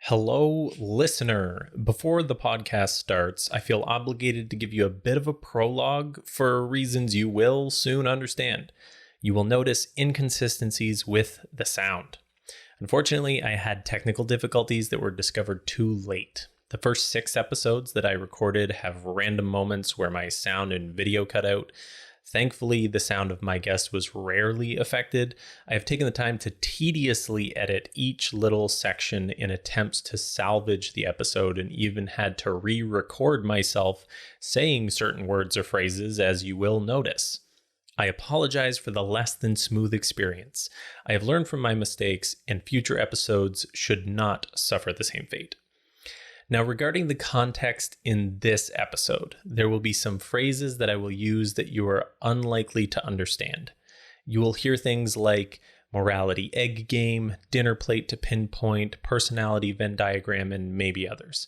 Hello, listener. Before the podcast starts, I feel obligated to give you a bit of a prologue for reasons you will soon understand. You will notice inconsistencies with the sound. Unfortunately, I had technical difficulties that were discovered too late. The first 6 episodes that I recorded have random moments where my sound and video cut out. Thankfully, the sound of my guest was rarely affected. I have taken the time to tediously edit each little section in attempts to salvage the episode, and even had to re-record myself saying certain words or phrases, as you will notice. I apologize for the less than smooth experience. I have learned from my mistakes, and future episodes should not suffer the same fate. Now, regarding the context in this episode, there will be some phrases that I will use that you are unlikely to understand. You will hear things like morality egg game, dinner plate to pinpoint, personality Venn diagram, and maybe others.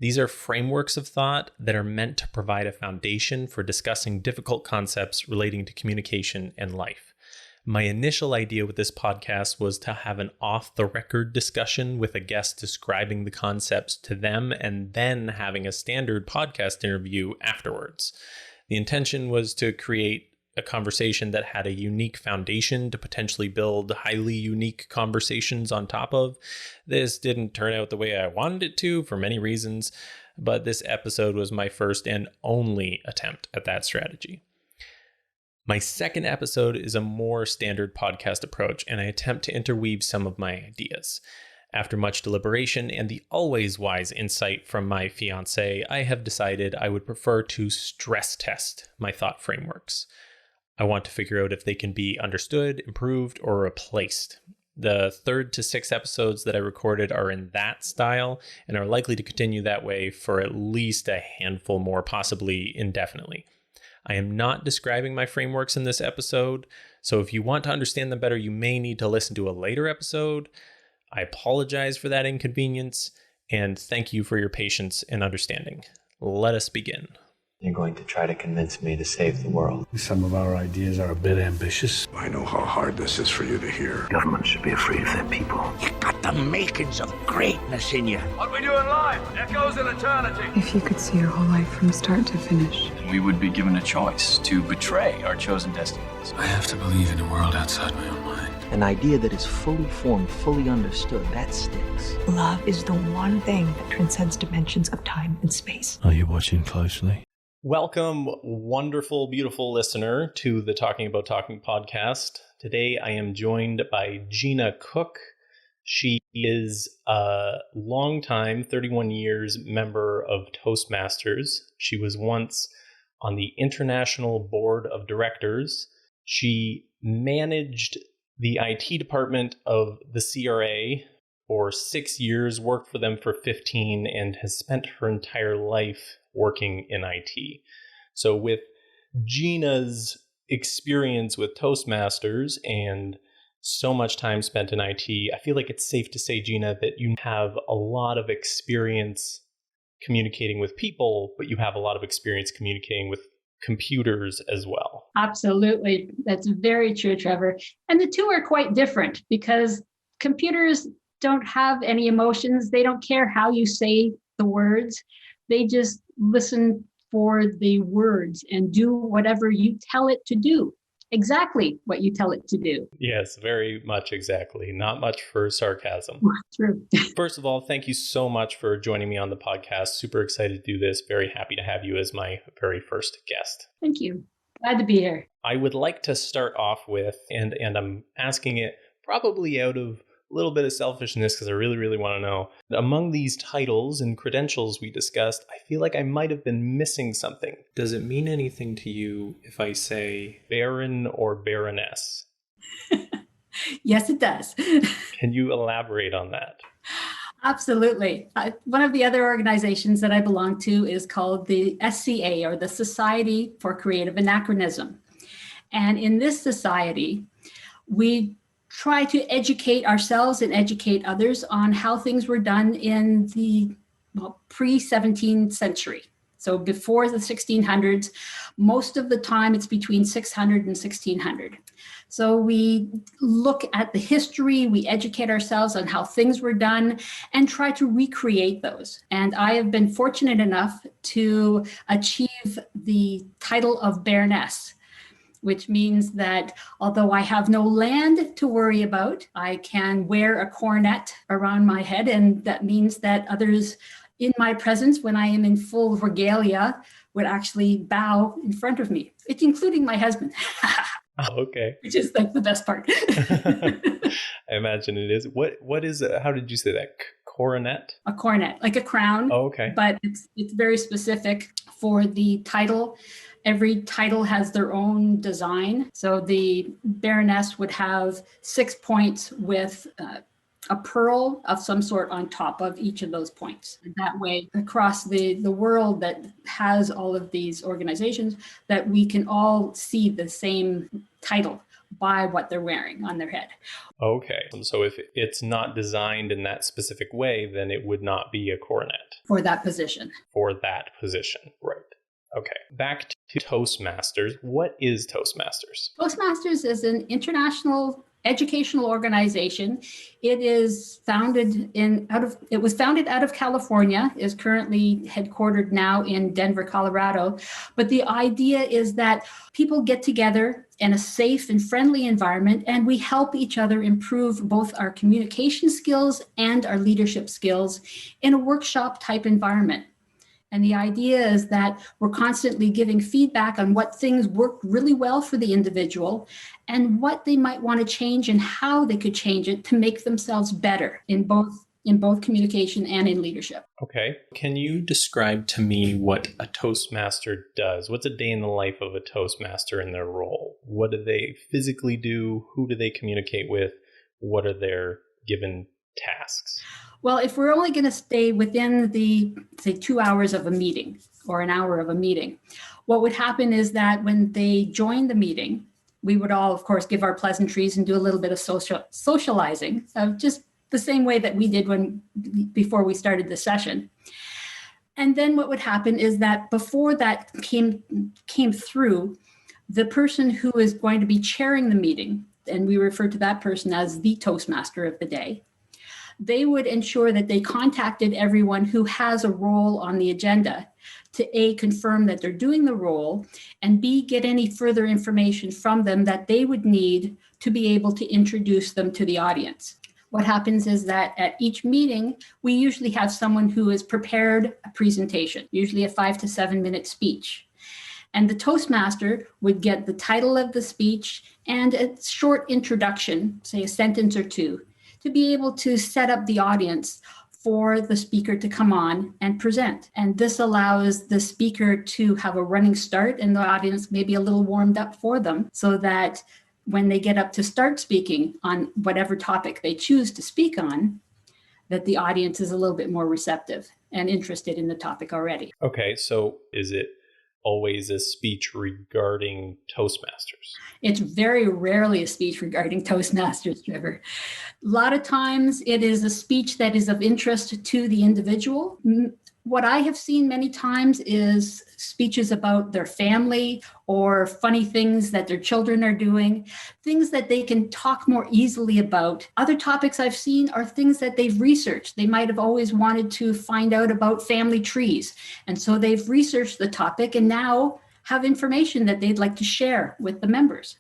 These are frameworks of thought that are meant to provide a foundation for discussing difficult concepts relating to communication and life. My initial idea with this podcast was to have an off-the-record discussion with a guest describing the concepts to them and then having a standard podcast interview afterwards. The intention was to create a conversation that had a unique foundation to potentially build highly unique conversations on top of. This didn't turn out the way I wanted it to for many reasons, but this episode was my first and only attempt at that strategy. My second episode is a more standard podcast approach, and I attempt to interweave some of my ideas. After much deliberation and the always wise insight from my fiancée, I have decided I would prefer to stress test my thought frameworks. I want to figure out if they can be understood, improved, or replaced. The 3rd to 6th episodes that I recorded are in that style and are likely to continue that way for at least a handful more, possibly indefinitely. I am not describing my frameworks in this episode, so if you want to understand them better, you may need to listen to a later episode. I apologize for that inconvenience, and thank you for your patience and understanding. Let us begin. You're going to try to convince me to save the world. Some of our ideas are a bit ambitious. I know how hard this is for you to hear. Government should be afraid of their people. You got the makings of greatness in you. What we do in life echoes in eternity. If you could see your whole life from start to finish. We would be given a choice to betray our chosen destinies. I have to believe in a world outside my own mind. An idea that is fully formed, fully understood, that sticks. Love is the one thing that transcends dimensions of time and space. Are you watching closely? Welcome, wonderful, beautiful listener, to the Talking About Talking podcast. Today I am joined by Gina Cook. She is a longtime, 31 years member of Toastmasters. She was once on the International Board of Directors. She managed the IT department of the CRA for 6 years, worked for them for 15, and has spent her entire life working in IT. So with Gina's experience with Toastmasters and so much time spent in IT, I feel like it's safe to say, Gina, that you have a lot of experience communicating with people, but you have a lot of experience communicating with computers as well. Absolutely. That's very true, Trevor. And the two are quite different because computers don't have any emotions. They don't care how you say the words. They just listen for the words and do whatever you tell it to do. Exactly what you tell it to do. Yes, very much exactly. Not much for sarcasm. True. First of all, thank you so much for joining me on the podcast. Super excited to do this. Very happy to have you as my very first guest. Thank you. Glad to be here. I would like to start off with, and I'm asking it probably out of a little bit of selfishness because I really want to know. Among these titles and credentials we discussed, I feel like I might have been missing something. Does it mean anything to you if I say Baron or Baroness? Yes, it does. Can you elaborate on that? Absolutely. One of the other organizations that I belong to is called the SCA, or the Society for Creative Anachronism. And in this society, we try to educate ourselves and educate others on how things were done in the pre-17th century. So before the 1600s, most of the time it's between 600 and 1600. So we look at the history, we educate ourselves on how things were done, and try to recreate those. And I have been fortunate enough to achieve the title of Baroness, which means that although I have no land to worry about, I can wear a coronet around my head. And that means that others in my presence, when I am in full regalia, would actually bow in front of me, including my husband. Oh, okay. Which is like the best part. I imagine it is. What is it? How did you say that? Coronet? A coronet, like a crown. Oh, okay. But it's very specific for the title. Every title has their own design. So the Baroness would have 6 points with a pearl of some sort on top of each of those points. That way, across the world that has all of these organizations, that we can all see the same title by what they're wearing on their head. Okay. So if it's not designed in that specific way, then it would not be a coronet. For that position. For that position. Right. Okay. Back to Toastmasters. What is Toastmasters? Toastmasters is an international educational organization. It is it was founded out of California, is currently headquartered now in Denver, Colorado. But the idea is that people get together in a safe and friendly environment, and we help each other improve both our communication skills and our leadership skills in a workshop type environment. And the idea is that we're constantly giving feedback on what things worked really well for the individual and what they might want to change and how they could change it to make themselves better in both communication and in leadership. Okay. Can you describe to me what a Toastmaster does? What's a day in the life of a Toastmaster in their role? What do they physically do? Who do they communicate with? What are their given tasks? Well, if we're only going to stay within the, say, 2 hours of a meeting or an hour of a meeting, what would happen is that when they join the meeting, we would all, of course, give our pleasantries and do a little bit of socializing, just the same way that we did before we started the session. And then what would happen is that before that came through, the person who is going to be chairing the meeting, and we refer to that person as the Toastmaster of the day, they would ensure that they contacted everyone who has a role on the agenda to A, confirm that they're doing the role, and B, get any further information from them that they would need to be able to introduce them to the audience. What happens is that at each meeting, we usually have someone who has prepared a presentation, usually a 5 to 7 minute speech. And the Toastmaster would get the title of the speech and a short introduction, say a sentence or two, to be able to set up the audience for the speaker to come on and present. And this allows the speaker to have a running start and the audience maybe a little warmed up for them, so that when they get up to start speaking on whatever topic they choose to speak on, that the audience is a little bit more receptive and interested in the topic already. Okay, so is it always a speech regarding Toastmasters? It's very rarely a speech regarding Toastmasters, Trevor. A lot of times it is a speech that is of interest to the individual. What I have seen many times is speeches about their family or funny things that their children are doing, things that they can talk more easily about. Other topics I've seen are things that they've researched. They might have always wanted to find out about family trees. And so they've researched the topic and now have information that they'd like to share with the members.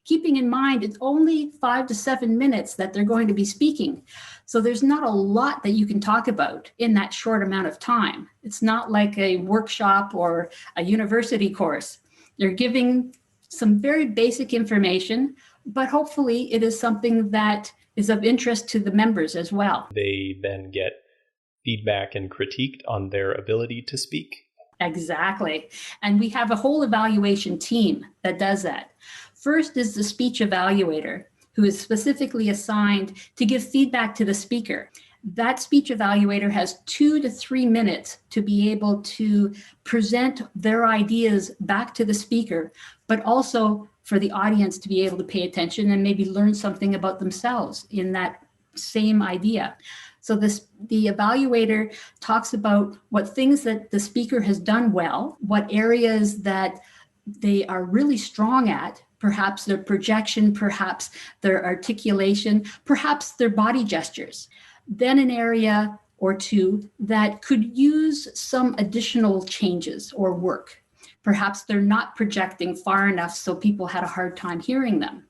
Keeping in mind, it's only 5 to 7 minutes that they're going to be speaking. So there's not a lot that you can talk about in that short amount of time. It's not like a workshop or a university course. They're giving some very basic information, but hopefully it is something that is of interest to the members as well. They then get feedback and critiqued on their ability to speak. Exactly. And we have a whole evaluation team that does that. First is the speech evaluator, who is specifically assigned to give feedback to the speaker. That speech evaluator has 2 to 3 minutes to be able to present their ideas back to the speaker, but also for the audience to be able to pay attention and maybe learn something about themselves in that same idea. So the evaluator talks about what things that the speaker has done well, what areas that they are really strong at, perhaps their projection, perhaps their articulation, perhaps their body gestures. Then an area or two that could use some additional changes or work. Perhaps they're not projecting far enough so people had a hard time hearing them.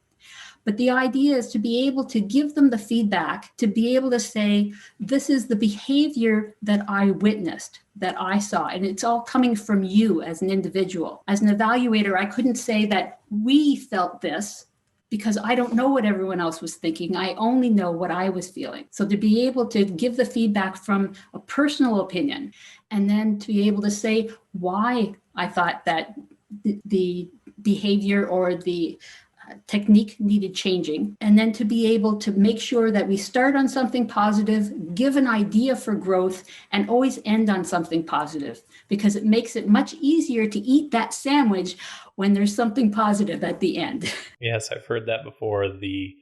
But the idea is to be able to give them the feedback, to be able to say, this is the behavior that I witnessed, that I saw, and it's all coming from you as an individual. As an evaluator, I couldn't say that we felt this because I don't know what everyone else was thinking. I only know what I was feeling. So to be able to give the feedback from a personal opinion, and then to be able to say why I thought that the behavior or the technique needed changing, and then to be able to make sure that we start on something positive, give an idea for growth, and always end on something positive, because it makes it much easier to eat that sandwich when there's something positive at the end. Yes, I've heard that before, the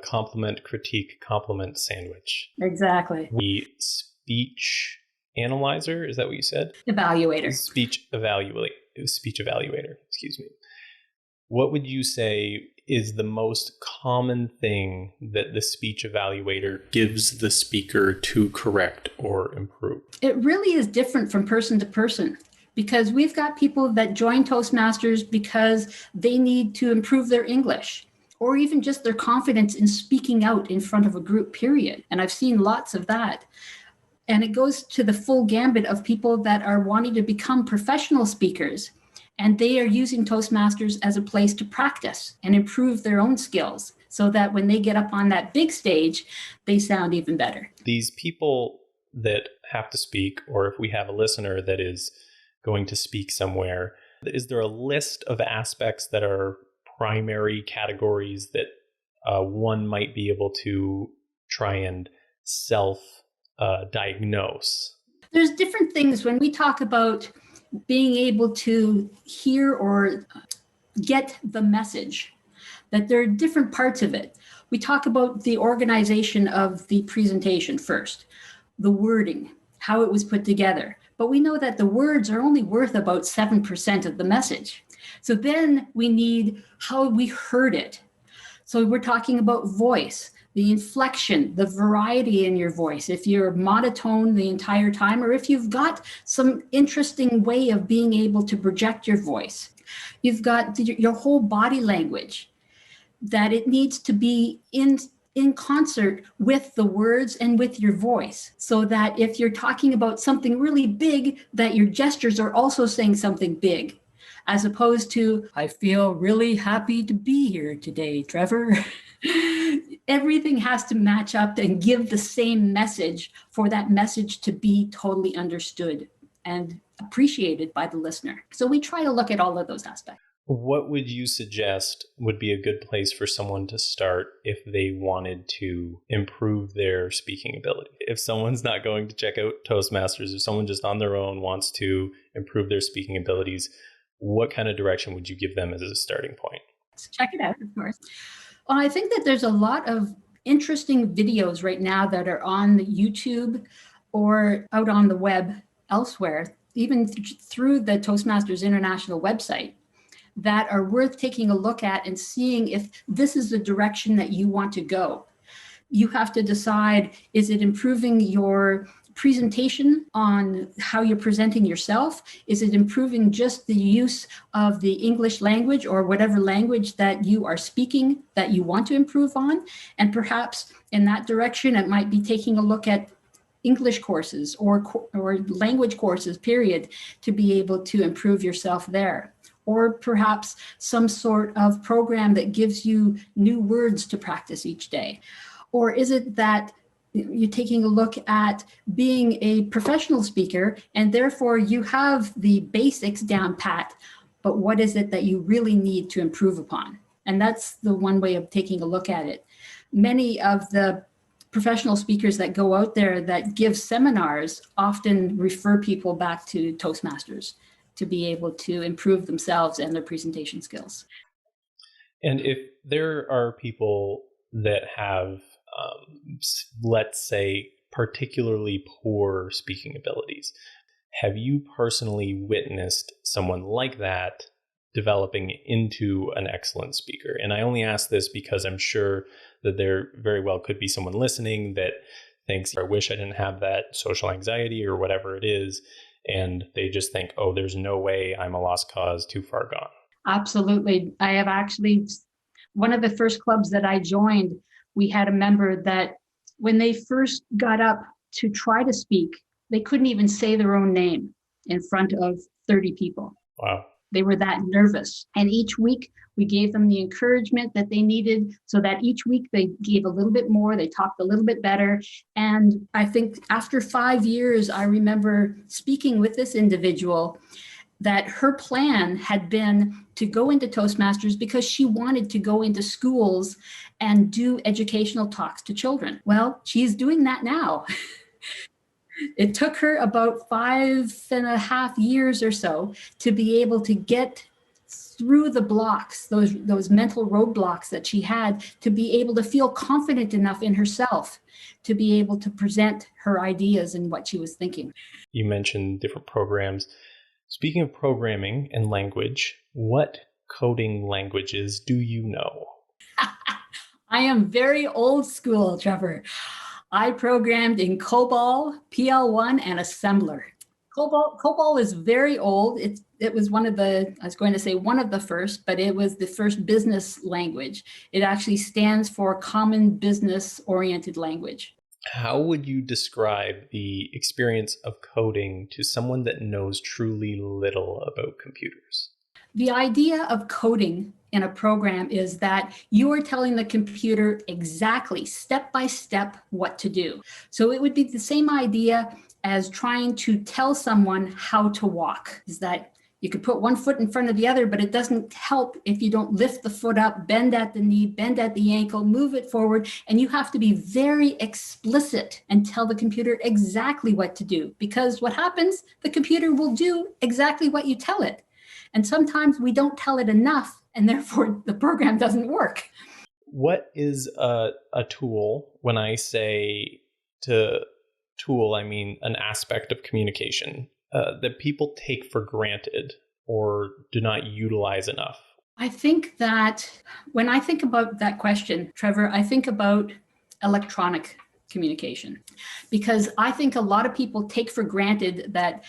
compliment, critique, compliment sandwich. Exactly. The speech analyzer, is that what you said? Evaluator. Speech evaluator, excuse me. What would you say is the most common thing that the speech evaluator gives the speaker to correct or improve? It really is different from person to person, because we've got people that join Toastmasters because they need to improve their English, or even just their confidence in speaking out in front of a group, period. And I've seen lots of that. And it goes to the full gambit of people that are wanting to become professional speakers. And they are using Toastmasters as a place to practice and improve their own skills so that when they get up on that big stage, they sound even better. These people that have to speak, or if we have a listener that is going to speak somewhere, is there a list of aspects that are primary categories that one might be able to try and self-diagnose? There's different things when we talk about being able to hear or get the message, that there are different parts of it. We talk about the organization of the presentation first, the wording, how it was put together. But we know that the words are only worth about 7% of the message. So then we need how we heard it. So we're talking about voice, the inflection, the variety in your voice, if you're monotone the entire time, or if you've got some interesting way of being able to project your voice. You've got your whole body language, that it needs to be in concert with the words and with your voice, so that if you're talking about something really big, that your gestures are also saying something big, as opposed to, I feel really happy to be here today, Trevor. Everything has to match up and give the same message for that message to be totally understood and appreciated by the listener. So we try to look at all of those aspects. What would you suggest would be a good place for someone to start if they wanted to improve their speaking ability? If someone's not going to check out Toastmasters, if someone just on their own wants to improve their speaking abilities, what kind of direction would you give them as a starting point? Check it out, of course. Well, I think that there's a lot of interesting videos right now that are on YouTube or out on the web elsewhere, even through the Toastmasters International website, that are worth taking a look at and seeing if this is the direction that you want to go. You have to decide, is it improving your presentation on how you're presenting yourself? Is it improving just the use of the English language or whatever language that you are speaking that you want to improve on? And perhaps in that direction, it might be taking a look at English courses or language courses, period, to be able to improve yourself there. Or perhaps some sort of program that gives you new words to practice each day. Or is it that you're taking a look at being a professional speaker and therefore you have the basics down pat, but what is it that you really need to improve upon? And that's the one way of taking a look at it. Many of the professional speakers that go out there that give seminars often refer people back to Toastmasters to be able to improve themselves and their presentation skills. And if there are people that have, let's say, particularly poor speaking abilities. Have you personally witnessed someone like that developing into an excellent speaker? And I only ask this because I'm sure that there very well could be someone listening that thinks, I wish I didn't have that social anxiety or whatever it is. And they just think, oh, there's no way, I'm a lost cause, too far gone. Absolutely. I have actually, one of the first clubs that I joined, we had a member that when they first got up to try to speak, they couldn't even say their own name in front of 30 people. Wow. They were that nervous. And each week we gave them the encouragement that they needed, so that each week they gave a little bit more, they talked a little bit better. And I think after 5 years, I remember speaking with this individual that her plan had been to go into Toastmasters because she wanted to go into schools and do educational talks to children. Well, she's doing that now. It took her about 5.5 years or so to be able to get through the blocks, those mental roadblocks that she had, to be able to feel confident enough in herself to be able to present her ideas and what she was thinking. You mentioned different programs. Speaking of programming and language, what coding languages do you know? I am very old school, Trevor. I programmed in COBOL, PL1, and Assembler. COBOL is very old. It was one of the first, but it was the first business language. It actually stands for Common Business Oriented Language. How would you describe the experience of coding to someone that knows truly little about computers? The idea of coding in a program is that you are telling the computer exactly, step by step, what to do. So it would be the same idea as trying to tell someone how to walk, is that you could put one foot in front of the other, but it doesn't help if you don't lift the foot up, bend at the knee, bend at the ankle, move it forward. And you have to be very explicit and tell the computer exactly what to do. Because what happens, the computer will do exactly what you tell it. And sometimes we don't tell it enough, and therefore the program doesn't work. What is a tool? When I say to tool, I mean an aspect of communication that people take for granted or do not utilize enough? I think that when I think about that question, Trevor, I think about electronic communication, because I think a lot of people take for granted that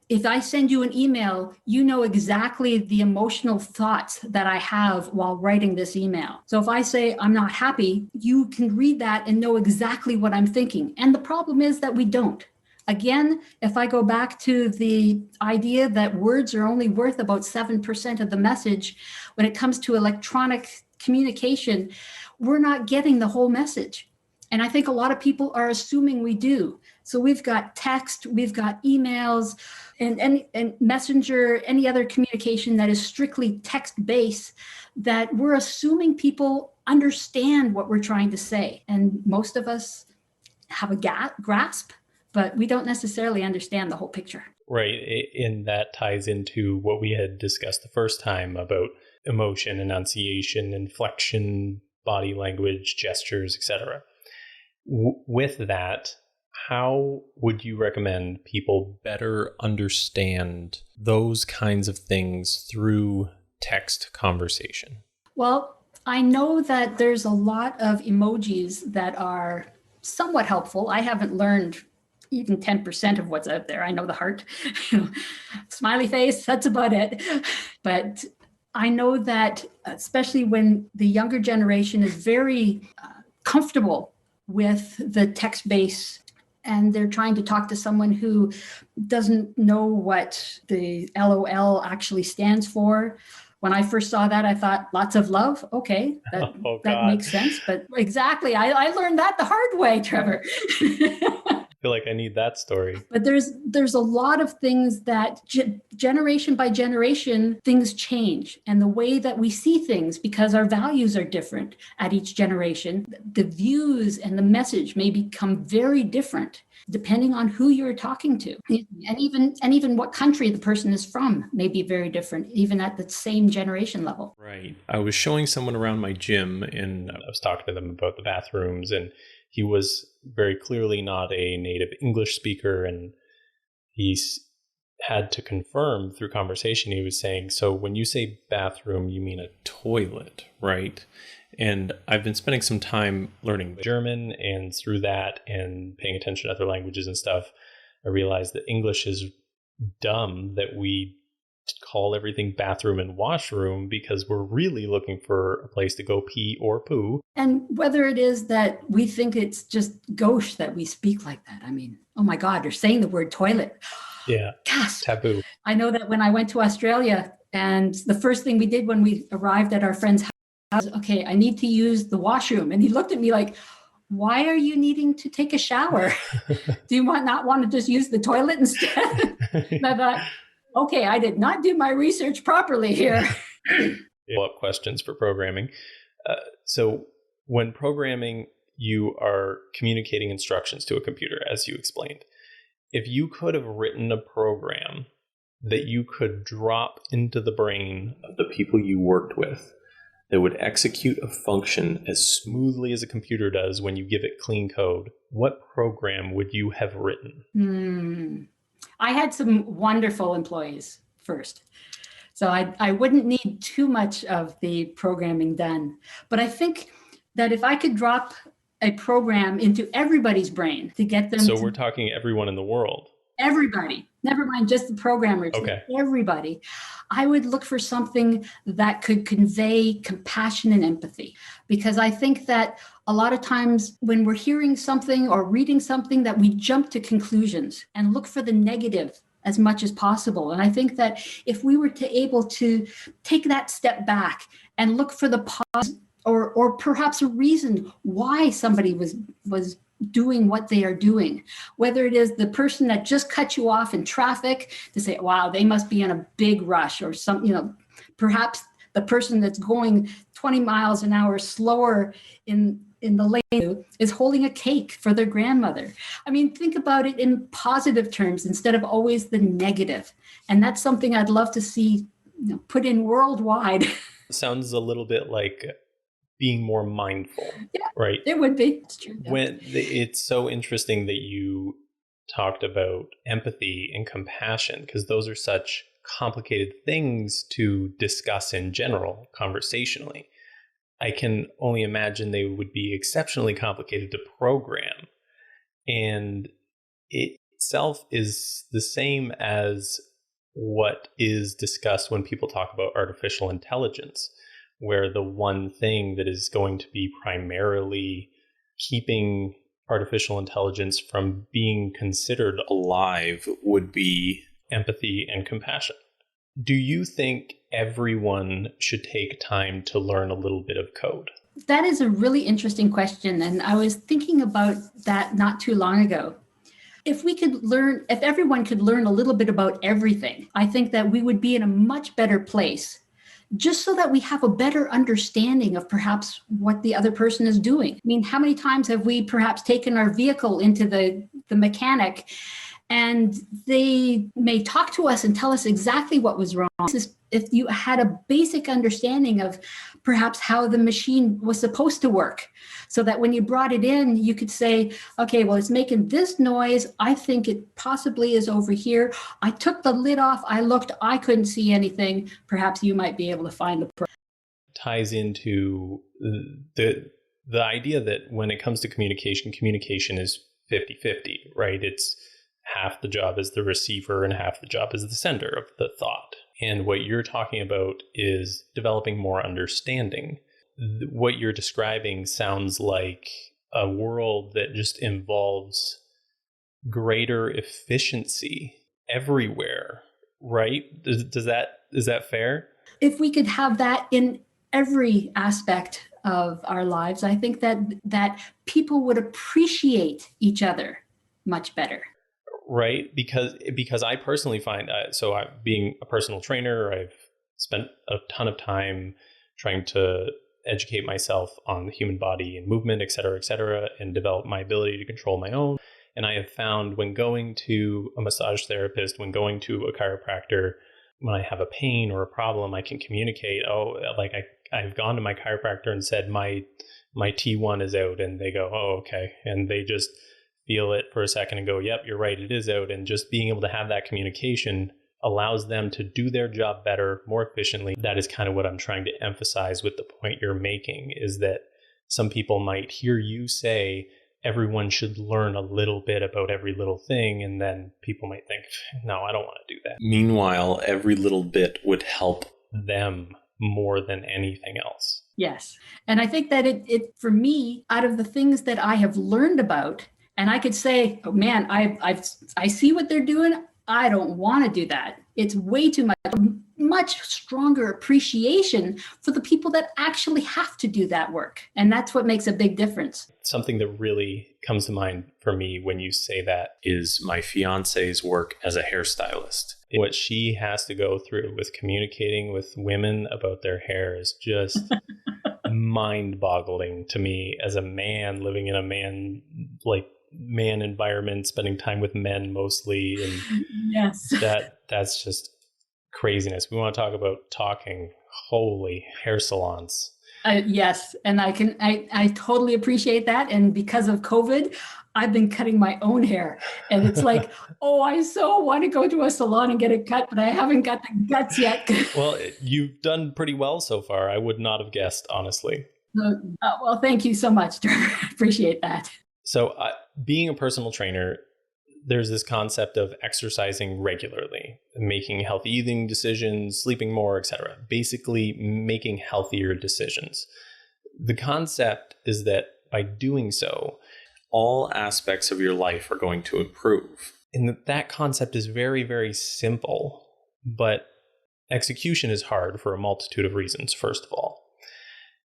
if I send you an email, you know exactly the emotional thoughts that I have while writing this email. So if I say I'm not happy, you can read that and know exactly what I'm thinking. And the problem is that we don't. Again, if I go back to the idea that words are only worth about 7% of the message, when it comes to electronic communication, we're not getting the whole message. And I think a lot of people are assuming we do. So we've got text, we've got emails, and messenger, any other communication that is strictly text-based, that we're assuming people understand what we're trying to say. And most of us have a grasp, but we don't necessarily understand the whole picture. Right. And that ties into what we had discussed the first time about emotion, enunciation, inflection, body language, gestures, etc. With that, how would you recommend people better understand those kinds of things through text conversation? Well, I know that there's a lot of emojis that are somewhat helpful. I haven't learned even 10% of what's out there. I know the heart, smiley face, that's about it. But I know that especially when the younger generation is very comfortable with the text-based, and they're trying to talk to someone who doesn't know what the LOL actually stands for. When I first saw that, I thought, lots of love. Okay, that makes sense. But exactly, I learned that the hard way, Trevor. I feel like I need that story. But there's a lot of things that generation by generation, things change. And the way that we see things, because our values are different at each generation, the views and the message may become very different depending on who you're talking to. And even what country the person is from may be very different, even at the same generation level. Right. I was showing someone around my gym and I was talking to them about the bathrooms, and he was very clearly not a native English speaker, and had to confirm through conversation. He was saying, so when you say bathroom, you mean a toilet, right? And I've been spending some time learning German, and through that and paying attention to other languages and stuff, I realized that English is dumb that we call everything bathroom and washroom, because we're really looking for a place to go pee or poo. And whether it is that we think it's just gauche that we speak like that. I mean, oh my God, you're saying the word toilet. Yeah. Gasp. Taboo. I know that when I went to Australia, and the first thing we did when we arrived at our friend's house, okay, I need to use the washroom. And he looked at me like, why are you needing to take a shower? Do you not want to just use the toilet instead? And I thought, okay, I did not do my research properly here. Follow-up questions for programming. So when programming, you are communicating instructions to a computer, as you explained. If you could have written a program that you could drop into the brain of the people you worked with that would execute a function as smoothly as a computer does when you give it clean code, what program would you have written? I had some wonderful employees first. So I wouldn't need too much of the programming done. But I think that if I could drop a program into everybody's brain to get them. So we're talking everyone in the world. Everybody, never mind just the programmers, okay. Everybody. I would look for something that could convey compassion and empathy, because I think that a lot of times when we're hearing something or reading something, that we jump to conclusions and look for the negative as much as possible. And I think that if we were to able to take that step back and look for the positive, or perhaps a reason why somebody was doing what they are doing, whether it is the person that just cut you off in traffic to say, wow, they must be in a big rush, or some, perhaps the person that's going 20 miles an hour slower in the lane is holding a cake for their grandmother. I mean, think about it in positive terms instead of always the negative. And that's something I'd love to see put in worldwide. Sounds a little bit like being more mindful, right? It would be. It's true. Yeah. It's so interesting that you talked about empathy and compassion, because those are such complicated things to discuss in general, conversationally. I can only imagine they would be exceptionally complicated to program. And it itself is the same as what is discussed when people talk about artificial intelligence, where the one thing that is going to be primarily keeping artificial intelligence from being considered alive would be empathy and compassion. Do you think everyone should take time to learn a little bit of code? That is a really interesting question. And I was thinking about that not too long ago. If everyone could learn a little bit about everything, I think that we would be in a much better place, just so that we have a better understanding of perhaps what the other person is doing. I mean, how many times have we perhaps taken our vehicle into the mechanic, and they may talk to us and tell us exactly what was wrong? If you had a basic understanding of perhaps how the machine was supposed to work, so that when you brought it in, you could say, okay, well, it's making this noise. I think it possibly is over here. I took the lid off. I looked, I couldn't see anything. Perhaps you might be able to find the problem. Ties into the idea that when it comes to communication is 50-50, right? It's half the job is the receiver and half the job is the sender of the thought. And what you're talking about is developing more understanding. What you're describing sounds like a world that just involves greater efficiency everywhere, right? Is that fair? If we could have that in every aspect of our lives, I think that people would appreciate each other much better. Right, because I personally find, being a personal trainer, I've spent a ton of time trying to educate myself on the human body and movement, et cetera, and develop my ability to control my own. And I have found when going to a massage therapist, when going to a chiropractor, when I have a pain or a problem, I can communicate, I've gone to my chiropractor and said, my my T1 is out, and they go, oh, okay. And they just feel it for a second and go, yep, you're right, it is out. And just being able to have that communication allows them to do their job better, more efficiently. That is kind of what I'm trying to emphasize with the point you're making, is that some people might hear you say everyone should learn a little bit about every little thing, and then people might think, no, I don't want to do that. Meanwhile, every little bit would help them more than anything else. Yes. And I think that it for me, out of the things that I have learned about, and I could say, oh man, I see what they're doing. I don't want to do that. It's way too much stronger appreciation for the people that actually have to do that work. And that's what makes a big difference. Something that really comes to mind for me when you say that is my fiance's work as a hairstylist. What she has to go through with communicating with women about their hair is just mind-boggling to me as a man living in a man environment, spending time with men mostly, and yes, that's just craziness. We want to talk about talking. Holy hair salons. Yes, and I totally appreciate that. And because of COVID, I've been cutting my own hair, and it's like, oh, I so want to go to a salon and get it cut, but I haven't got the guts yet. Well, you've done pretty well so far. I would not have guessed, honestly. Well, thank you so much, Trevor. Appreciate that. So being a personal trainer, there's this concept of exercising regularly, making healthy eating decisions, sleeping more, etc. Basically making healthier decisions. The concept is that by doing so, all aspects of your life are going to improve. And that concept is very, very simple, but execution is hard for a multitude of reasons, first of all.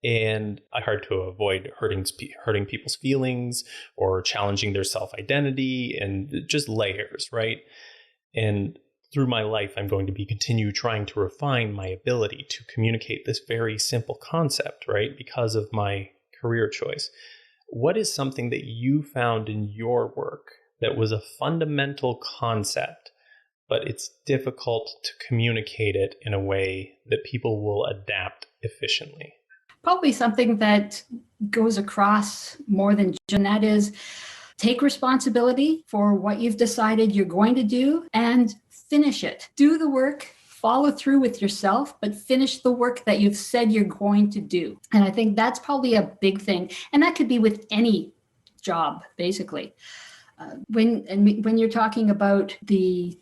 And hard to avoid hurting people's feelings or challenging their self-identity and just layers, right? And through my life, I'm going to continue trying to refine my ability to communicate this very simple concept, right? Because of my career choice. What is something that you found in your work that was a fundamental concept, but it's difficult to communicate it in a way that people will adapt efficiently? Probably something that goes across more than just, and that is take responsibility for what you've decided you're going to do and finish it. Do the work, follow through with yourself, but finish the work that you've said you're going to do. And I think that's probably a big thing. And that could be with any job, basically. When you're talking about the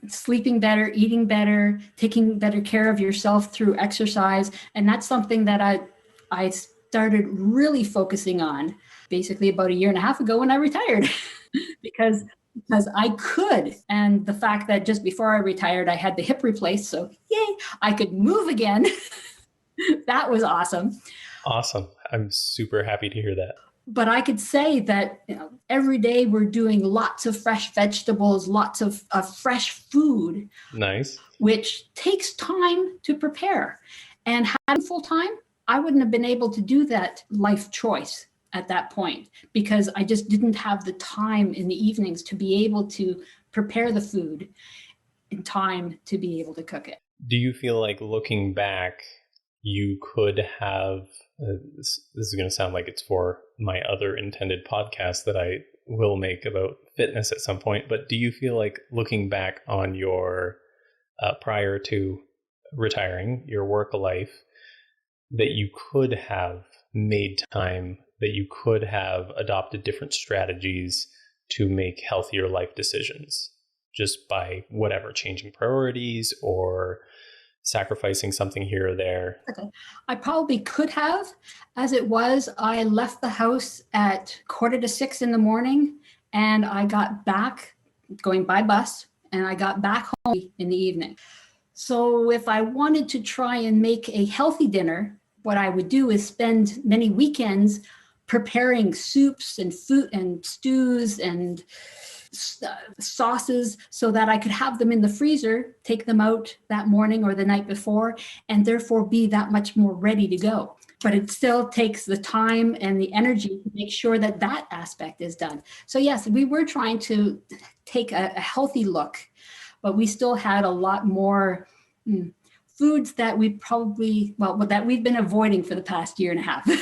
sleeping better, eating better, taking better care of yourself through exercise. And that's something that I started really focusing on basically about 1.5 years ago when I retired because I could. And the fact that just before I retired, I had the hip replaced. So yay, I could move again. That was awesome. Awesome. I'm super happy to hear that. But I could say that every day we're doing lots of fresh vegetables, lots of fresh food. Nice. Which takes time to prepare. And having full time, I wouldn't have been able to do that life choice at that point because I just didn't have the time in the evenings to be able to prepare the food in time to be able to cook it. Do you feel like looking back, you could have, this is going to sound like it's for my other intended podcast that I will make about fitness at some point, but do you feel like looking back on your prior to retiring, your work life, that you could have made time, that you could have adopted different strategies to make healthier life decisions just by whatever, changing priorities or sacrificing something here or there? Okay. I probably could have. As it was, I left the house at 5:45 in the morning and I got back going by bus and I got back home in the evening. So if I wanted to try and make a healthy dinner, what I would do is spend many weekends preparing soups and food and stews and sauces so that I could have them in the freezer, take them out that morning or the night before, and therefore be that much more ready to go. But it still takes the time and the energy to make sure that that aspect is done. So yes, we were trying to take a healthy look, but we still had a lot more foods that we probably, that we've been avoiding for the past 1.5 years.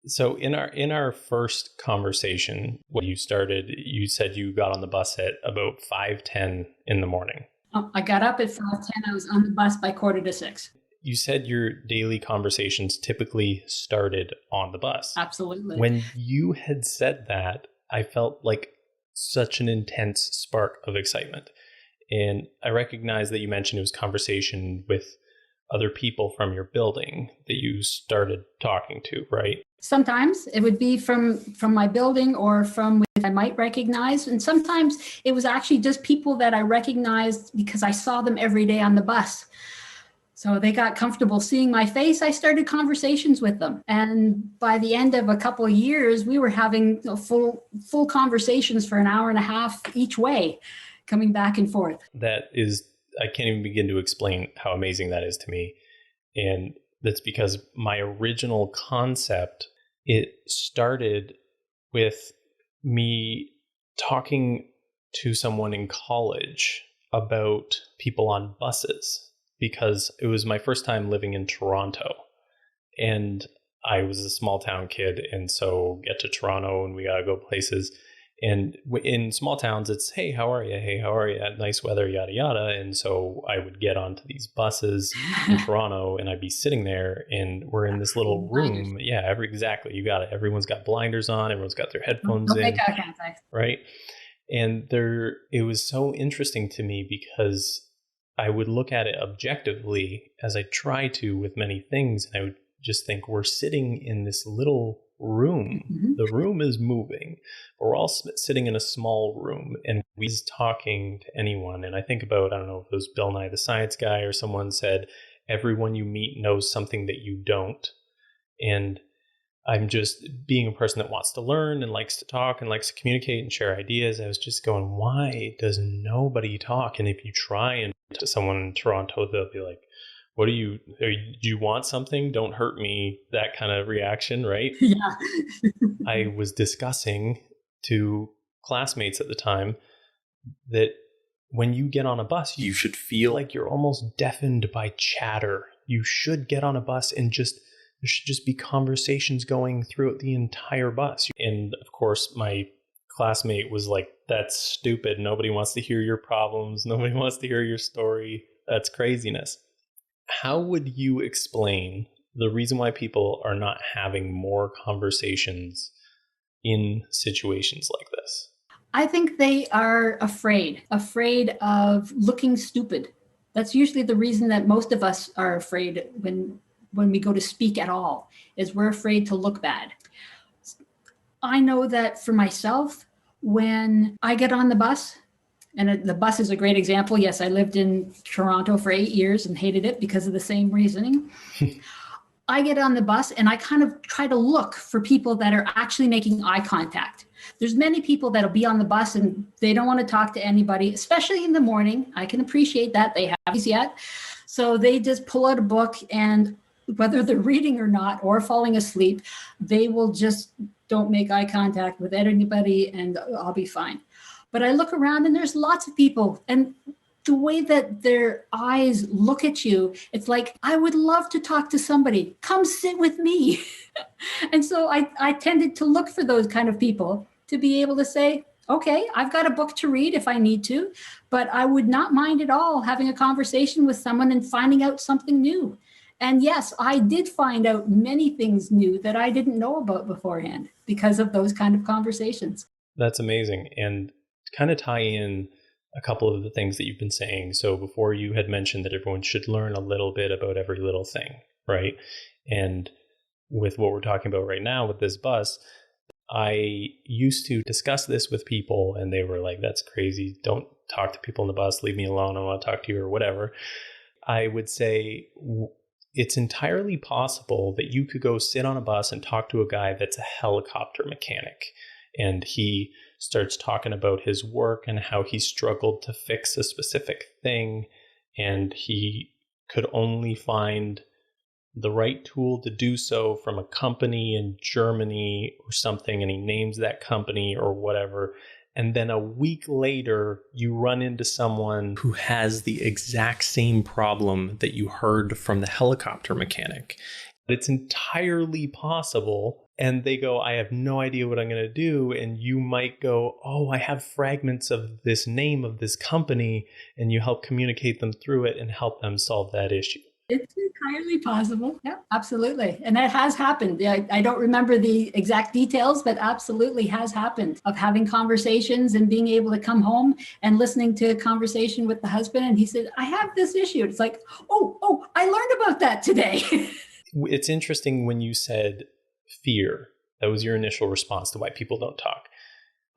So in our first conversation, when you said you got on the bus at about 5:10 in the morning. Oh, I got up at 5:10. I was on the bus by 5:45. You said your daily conversations typically started on the bus. Absolutely. When you had said that, I felt like such an intense spark of excitement. And I recognize that you mentioned it was conversation with other people from your building that you started talking to, right? Sometimes it would be from my building or from which I might recognize. And sometimes it was actually just people that I recognized because I saw them every day on the bus. So they got comfortable seeing my face. I started conversations with them. And by the end of a couple of years, we were having full conversations for an hour and a half each way, coming back and forth. That is, I can't even begin to explain how amazing that is to me. And that's because my original concept, it started with me talking to someone in college about people on buses, because it was my first time living in Toronto. And I was a small town kid, and so get to Toronto and we gotta go places. And in small towns, it's, hey, how are you? Hey, how are you? Nice weather, yada, yada. And so I would get onto these buses in Toronto and I'd be sitting there and we're in this little room. Yeah, exactly. You got it. Everyone's got blinders on. Everyone's got their headphones in. Right. And it was so interesting to me because I would look at it objectively, as I try to with many things. And I would just think, we're sitting in this little room. Mm-hmm. The room is moving. We're all sitting in a small room, and he's talking to anyone. And I think about, I don't know if it was Bill Nye the Science Guy or someone said, everyone you meet knows something that you don't. And I'm just being a person that wants to learn and likes to talk and likes to communicate and share ideas. I was just going, why does nobody talk? And if you try and to someone in Toronto, they'll be like, do you want something? Don't hurt me. That kind of reaction, right? Yeah. I was discussing to classmates at the time that when you get on a bus, you should feel like you're almost deafened by chatter. You should get on a bus and there should just be conversations going throughout the entire bus. And of course, my classmate was like, that's stupid. Nobody wants to hear your problems. Nobody wants to hear your story. That's craziness. How would you explain the reason why people are not having more conversations in situations like this? I think they are afraid of looking stupid. That's usually the reason that most of us are afraid when we go to speak at all, is we're afraid to look bad. I know that for myself, when I get on the bus, and the bus is a great example. Yes, I lived in Toronto for 8 years and hated it because of the same reasoning. I get on the bus and I kind of try to look for people that are actually making eye contact. There's many people that'll be on the bus and they don't want to talk to anybody, especially in the morning. I can appreciate that. They haven't these yet. So they just pull out a book, and whether they're reading or not, or falling asleep, they will just don't make eye contact with anybody and I'll be fine. But I look around and there's lots of people, and the way that their eyes look at you, it's like, I would love to talk to somebody. Come sit with me. And so I tended to look for those kind of people to be able to say, okay, I've got a book to read if I need to, but I would not mind at all having a conversation with someone and finding out something new. And yes, I did find out many things new that I didn't know about beforehand because of those kind of conversations. That's amazing. And kind of tie in a couple of the things that you've been saying. So before, you had mentioned that everyone should learn a little bit about every little thing, right? And with what we're talking about right now with this bus, I used to discuss this with people and they were like, that's crazy. Don't talk to people on the bus. Leave me alone. I want to talk to you or whatever. I would say it's entirely possible that you could go sit on a bus and talk to a guy that's a helicopter mechanic. And he starts talking about his work and how he struggled to fix a specific thing. And he could only find the right tool to do so from a company in Germany or something. And he names that company or whatever. And then a week later, you run into someone who has the exact same problem that you heard from the helicopter mechanic. It's entirely possible. And they go, I have no idea what I'm going to do. And you might go, oh, I have fragments of this name of this company. And you help communicate them through it and help them solve that issue. It's entirely possible. Yeah, absolutely. And that has happened. I don't remember the exact details, but absolutely has happened, of having conversations and being able to come home and listening to a conversation with the husband. And he said, I have this issue. It's like, oh, I learned about that today. It's interesting when you said fear. That was your initial response to why people don't talk.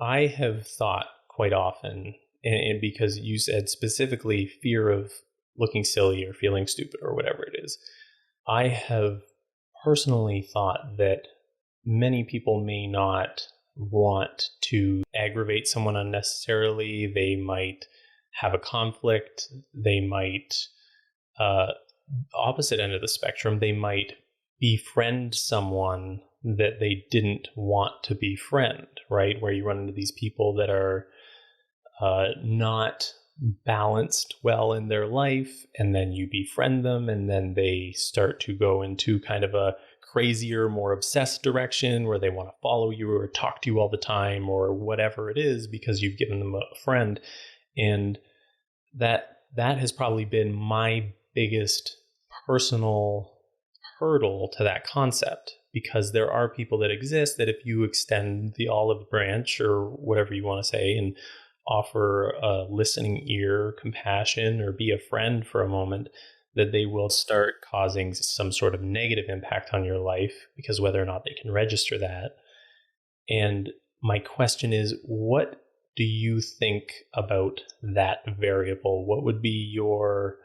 I have thought quite often, and because you said specifically fear of looking silly or feeling stupid or whatever it is, I have personally thought that many people may not want to aggravate someone unnecessarily. They might have a conflict. They might, opposite end of the spectrum, they might befriend someone that they didn't want to befriend, right? Where you run into these people that are not balanced well in their life, and then you befriend them, and then they start to go into kind of a crazier, more obsessed direction where they want to follow you or talk to you all the time or whatever it is because you've given them a friend. And that has probably been my biggest personal hurdle to that concept, because there are people that exist that if you extend the olive branch or whatever you want to say and offer a listening ear, compassion, or be a friend for a moment, that they will start causing some sort of negative impact on your life, because whether or not they can register that. And my question is, what do you think about that variable? What would be your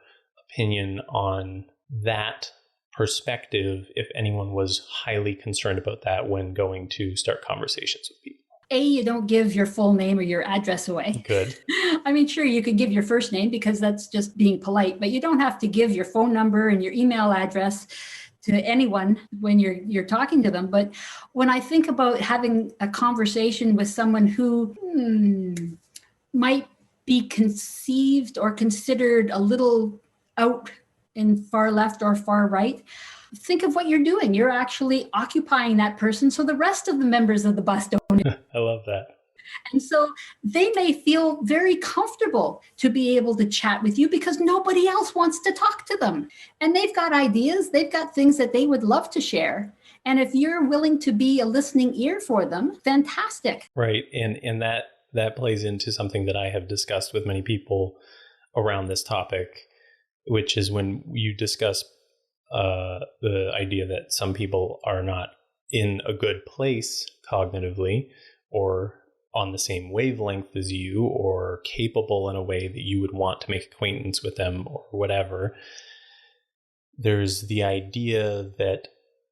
opinion on that perspective if anyone was highly concerned about that when going to start conversations with people? You don't give your full name or your address away. Good. I mean, sure, you could give your first name because that's just being polite, but you don't have to give your phone number and your email address to anyone when you're talking to them. But when I think about having a conversation with someone who might be conceived or considered a little out in far left or far right, think of what you're doing. You're actually occupying that person, so the rest of the members of the bus don't. I love that. And so they may feel very comfortable to be able to chat with you because nobody else wants to talk to them. And they've got ideas, they've got things that they would love to share. And if you're willing to be a listening ear for them, fantastic. Right. And that plays into something that I have discussed with many people around this topic, which is when you discuss the idea that some people are not in a good place cognitively or on the same wavelength as you or capable in a way that you would want to make acquaintance with them or whatever. There's the idea that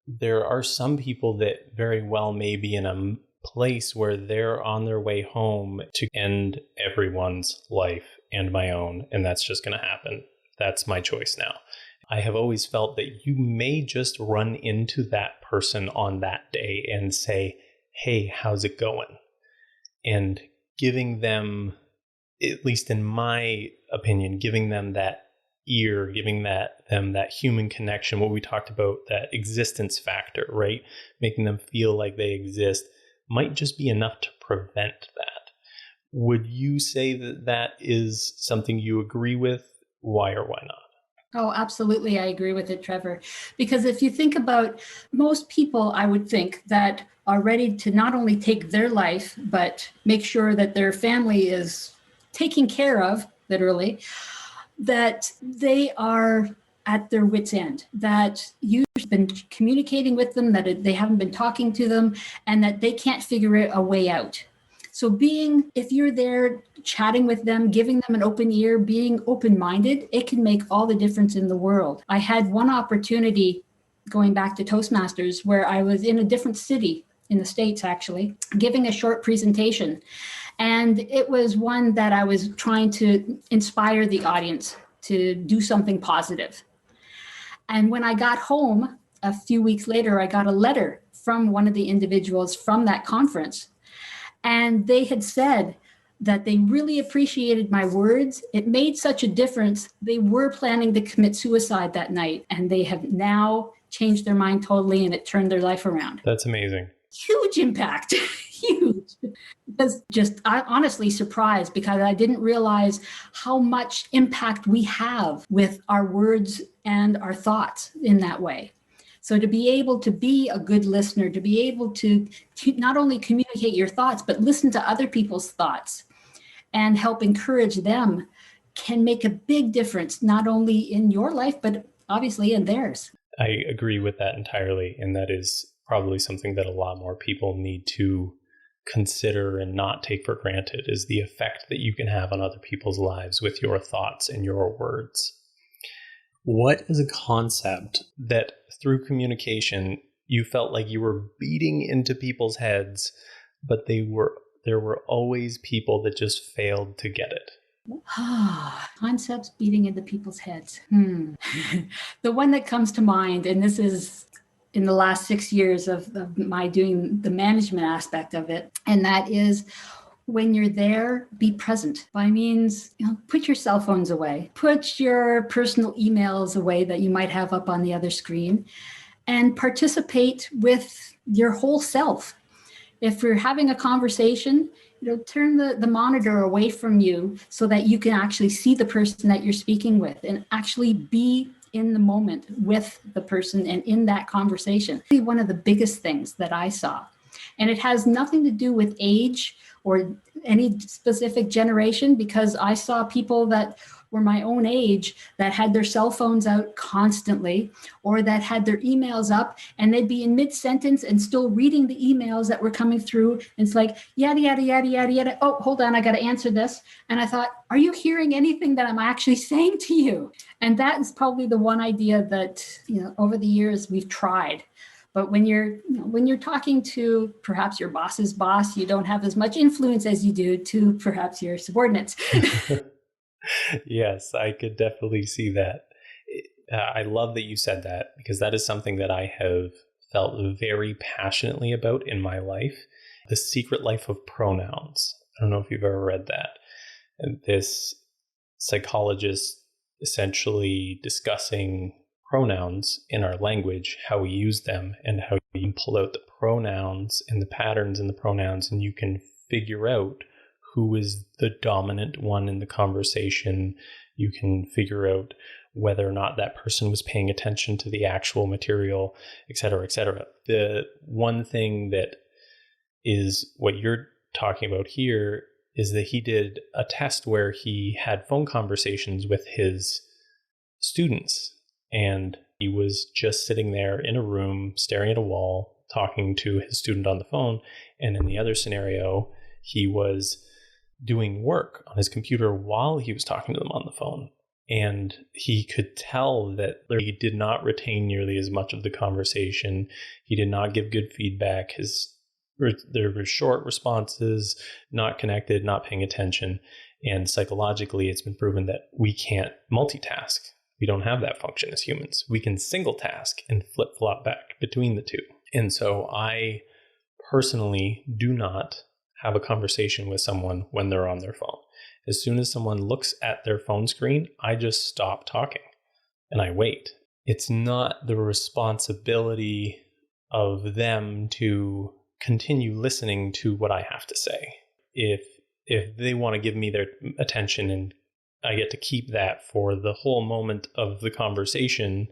there are some people that very well may be in a place where they're on their way home to end everyone's life and my own, and that's just going to happen. That's my choice now. I have always felt that you may just run into that person on that day and say, hey, how's it going? And giving them, at least in my opinion, giving them that ear, giving them that human connection, what we talked about, that existence factor, right? Making them feel like they exist might just be enough to prevent that. Would you say that that is something you agree with? Why or why not? Oh, absolutely. I agree with it, Trevor. Because if you think about most people, I would think that are ready to not only take their life, but make sure that their family is taken care of, literally, that they are at their wits' end, that you've been communicating with them, that they haven't been talking to them, and that they can't figure a way out. So if you're there chatting with them, giving them an open ear, being open-minded, it can make all the difference in the world. I had one opportunity going back to Toastmasters where I was in a different city in the States, actually, giving a short presentation. And it was one that I was trying to inspire the audience to do something positive. And when I got home, a few weeks later, I got a letter from one of the individuals from that conference. And they had said that they really appreciated my words. It made such a difference. They were planning to commit suicide that night, and they have now changed their mind totally and it turned their life around. That's amazing. Huge impact. Huge. Because I honestly surprised because I didn't realize how much impact we have with our words and our thoughts in that way. So to be able to be a good listener, to be able to not only communicate your thoughts, but listen to other people's thoughts and help encourage them can make a big difference, not only in your life, but obviously in theirs. I agree with that entirely. And that is probably something that a lot more people need to consider and not take for granted, is the effect that you can have on other people's lives with your thoughts and your words. What is a concept that through communication you felt like you were beating into people's heads, but there were always people that just failed to get it? Concepts beating into people's heads. The one that comes to mind, and this is in the last 6 years of my doing the management aspect of it, and that is, when you're there, be present. By means, put your cell phones away, put your personal emails away that you might have up on the other screen, and participate with your whole self. If you're having a conversation, turn the monitor away from you so that you can actually see the person that you're speaking with and actually be in the moment with the person and in that conversation. One of the biggest things that I saw, and it has nothing to do with age or any specific generation, because I saw people that were my own age that had their cell phones out constantly, or that had their emails up and they'd be in mid-sentence and still reading the emails that were coming through. And it's like, yada, yada, yada, yada, yada. Oh, hold on, I got to answer this. And I thought, are you hearing anything that I'm actually saying to you? And that is probably the one idea that, over the years we've tried. But when you're talking to perhaps your boss's boss, you don't have as much influence as you do to perhaps your subordinates. Yes, I could definitely see that. I love that you said that, because that is something that I have felt very passionately about in my life. The Secret Life of Pronouns. I don't know if you've ever read that. And this psychologist essentially discussing pronouns in our language, how we use them, and how you can pull out the pronouns and the patterns in the pronouns, and you can figure out who is the dominant one in the conversation. You can figure out whether or not that person was paying attention to the actual material, et cetera, et cetera. The one thing that is what you're talking about here is that he did a test where he had phone conversations with his students, and he was just sitting there in a room staring at a wall talking to his student on the phone. And in the other scenario, he was doing work on his computer while he was talking to them on the phone. And he could tell that he did not retain nearly as much of the conversation. He did not give good feedback. There were short responses, not connected, not paying attention. And psychologically, it's been proven that we can't multitask. We don't have that function as humans. We can single task and flip-flop back between the two. And so I personally do not have a conversation with someone when they're on their phone. As soon as someone looks at their phone screen, I just stop talking and I wait. It's not the responsibility of them to continue listening to what I have to say. If they want to give me their attention and I get to keep that for the whole moment of the conversation,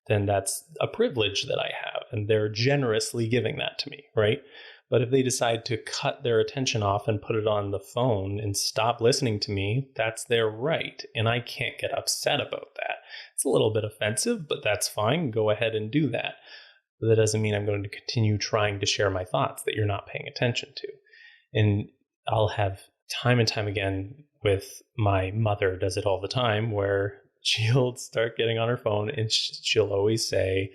then that's a privilege that I have, and they're generously giving that to me, right? But if they decide to cut their attention off and put it on the phone and stop listening to me, that's their right, and I can't get upset about that. It's a little bit offensive, but that's fine. Go ahead and do that. But that doesn't mean I'm going to continue trying to share my thoughts that you're not paying attention to. And I'll have time and time again with my mother does it all the time, where she'll start getting on her phone and she'll always say,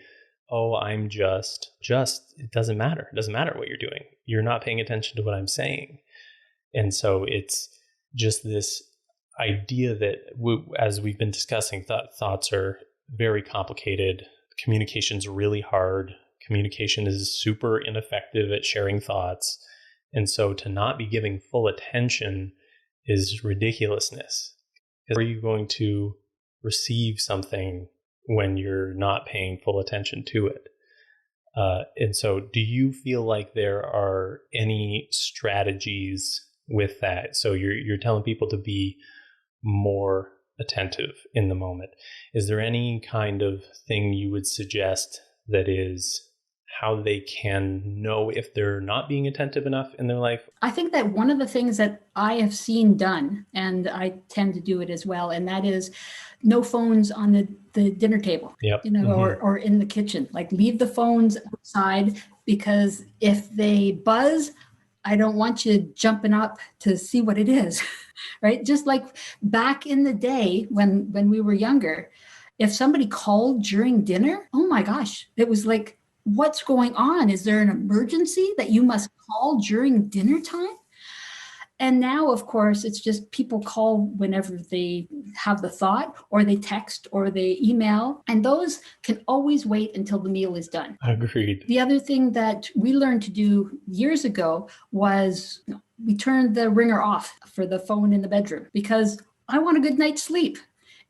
oh, I'm just, it doesn't matter. It doesn't matter what you're doing. You're not paying attention to what I'm saying. And so it's just this idea that as we've been discussing, thoughts are very complicated. Communication's really hard. Communication is super ineffective at sharing thoughts. And so to not be giving full attention is ridiculousness. Are you going to receive something when you're not paying full attention to it. And so do you feel like there are any strategies with that? So you're telling people to be more attentive in the moment. Is there any kind of thing you would suggest that is how they can know if they're not being attentive enough in their life? I think that one of the things that I have seen done, and I tend to do it as well, and that is no phones on the dinner table, Yep. or in the kitchen. Like, leave the phones outside, because if they buzz, I don't want you jumping up to see what it is, right? Just like back in the day when we were younger, if somebody called during dinner, oh my gosh, it was like, what's going on? Is there an emergency that you must call during dinner time? And now, of course, it's just people call whenever they have the thought, or they text, or they email, and those can always wait until the meal is done. Agreed. The other thing that we learned to do years ago was we turned the ringer off for the phone in the bedroom, because I want a good night's sleep.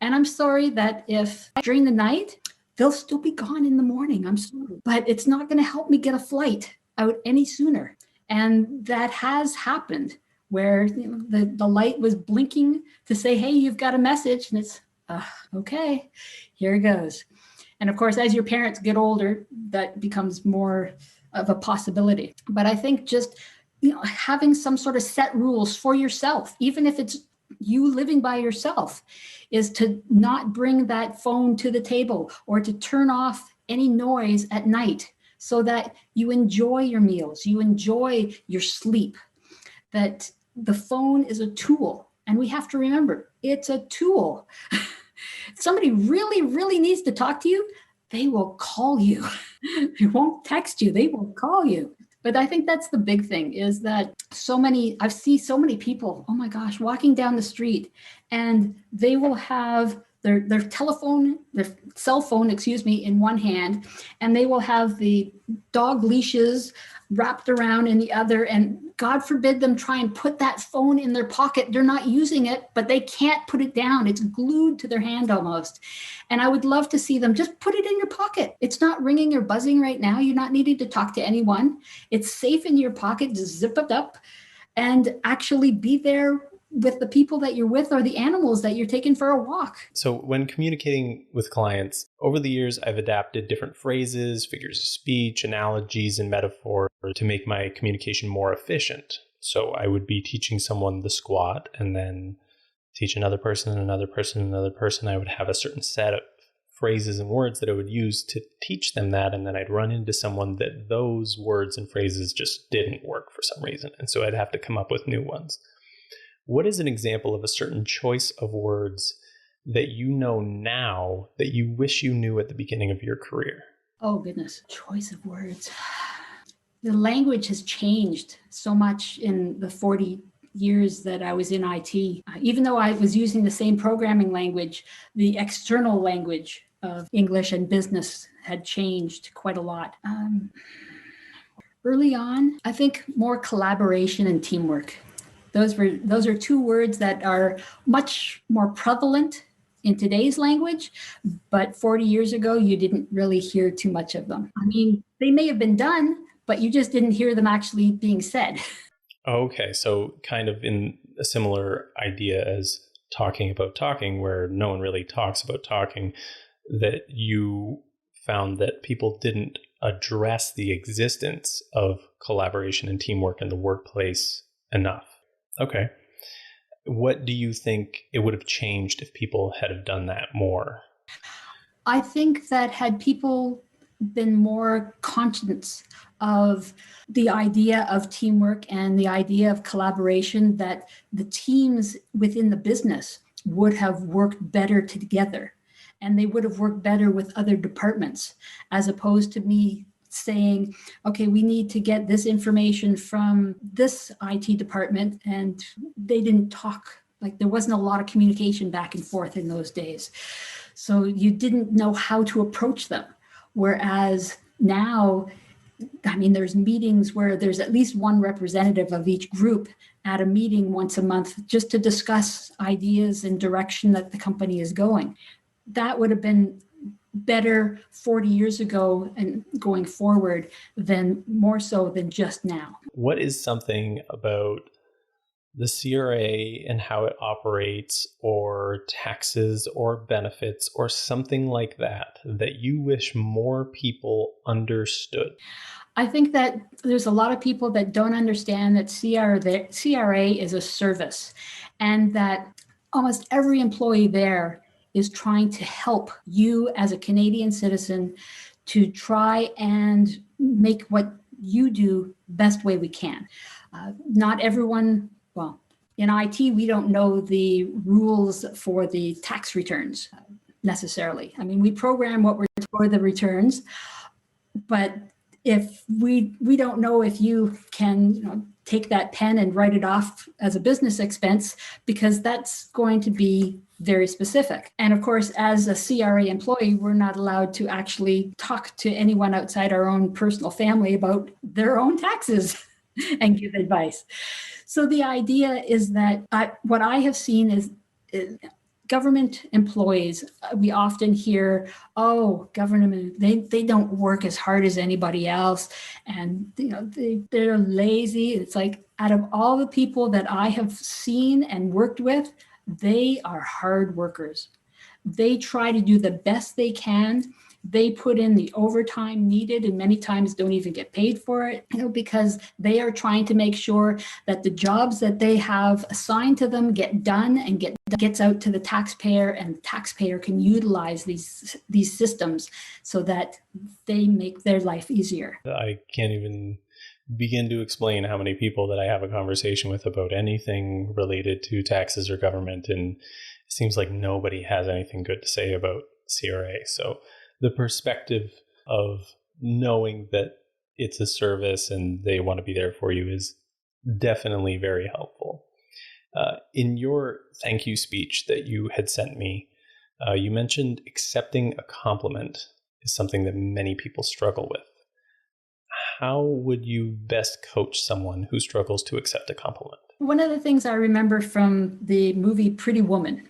And I'm sorry that if during the night, they'll still be gone in the morning. I'm sorry, but it's not going to help me get a flight out any sooner. And that has happened, where the light was blinking to say, hey, you've got a message. And it's, okay, here it goes. And of course, as your parents get older, that becomes more of a possibility. But I think just, having some sort of set rules for yourself, even if it's you living by yourself, is to not bring that phone to the table, or to turn off any noise at night, so that you enjoy your meals, you enjoy your sleep. That the phone is a tool, and we have to remember it's a tool. If somebody really, really needs to talk to you, they will call you. They won't text you, they will call you. But I think that's the big thing, is that I've seen so many people, oh my gosh, walking down the street, and they will have their cell phone, in one hand, and they will have the dog leashes wrapped around in the other, and God forbid them try and put that phone in their pocket. They're not using it, but they can't put it down. It's glued to their hand almost. And I would love to see them just put it in your pocket. It's not ringing or buzzing right now. You're not needing to talk to anyone. It's safe in your pocket. Just zip it up and actually be there with the people that you're with, or the animals that you're taking for a walk. So when communicating with clients, over the years, I've adapted different phrases, figures of speech, analogies, and metaphor to make my communication more efficient. So I would be teaching someone the squat, and then teach another person and another person and another person. I would have a certain set of phrases and words that I would use to teach them that, and then I'd run into someone that those words and phrases just didn't work for some reason, and so I'd have to come up with new ones. What is an example of a certain choice of words that you know now that you wish you knew at the beginning of your career? Oh, goodness. Choice of words. The language has changed so much in the 40 years that I was in IT. Even though I was using the same programming language, the external language of English and business had changed quite a lot. Early on, I think more collaboration and teamwork. Those are two words that are much more prevalent in today's language, but 40 years ago, you didn't really hear too much of them. I mean, they may have been done, but you just didn't hear them actually being said. Okay, so kind of in a similar idea as talking about talking, where no one really talks about talking, that you found that people didn't address the existence of collaboration and teamwork in the workplace enough. Okay. What do you think it would have changed if people had have done that more? I think that had people been more conscious of the idea of teamwork and the idea of collaboration, that the teams within the business would have worked better together, and they would have worked better with other departments, as opposed to me saying, okay, we need to get this information from this IT department, and they didn't talk. Like, there wasn't a lot of communication back and forth in those days. So you didn't know how to approach them. Whereas now, I mean, there's meetings where there's at least one representative of each group at a meeting once a month, just to discuss ideas and direction that the company is going. That would have been better 40 years ago and going forward than more so than just now. What is something about the CRA and how it operates, or taxes or benefits or something like that, that you wish more people understood? I think that there's a lot of people that don't understand that CRA is a service, and that almost every employee there is trying to help you as a Canadian citizen to try and make what you do best way we can. Not everyone, well, in IT, we don't know the rules for the tax returns necessarily. I mean, we program what we're for the returns, but if we don't know if you can take that pen and write it off as a business expense, because that's going to be very specific. And of course, as a CRA employee, we're not allowed to actually talk to anyone outside our own personal family about their own taxes and give advice. So the idea is that what I have seen is government employees, we often hear, oh, government, they don't work as hard as anybody else. And they're lazy. It's like, out of all the people that I have seen and worked with, they are hard workers. They try to do the best they can. They put in the overtime needed and many times don't even get paid for it, because they are trying to make sure that the jobs that they have assigned to them get done and gets out to the taxpayer, and the taxpayer can utilize these systems so that they make their life easier. I can't even begin to explain how many people that I have a conversation with about anything related to taxes or government, and it seems like nobody has anything good to say about CRA. So the perspective of knowing that it's a service and they want to be there for you is definitely very helpful. In your thank you speech that you had sent me, you mentioned accepting a compliment is something that many people struggle with. How would you best coach someone who struggles to accept a compliment? One of the things I remember from the movie Pretty Woman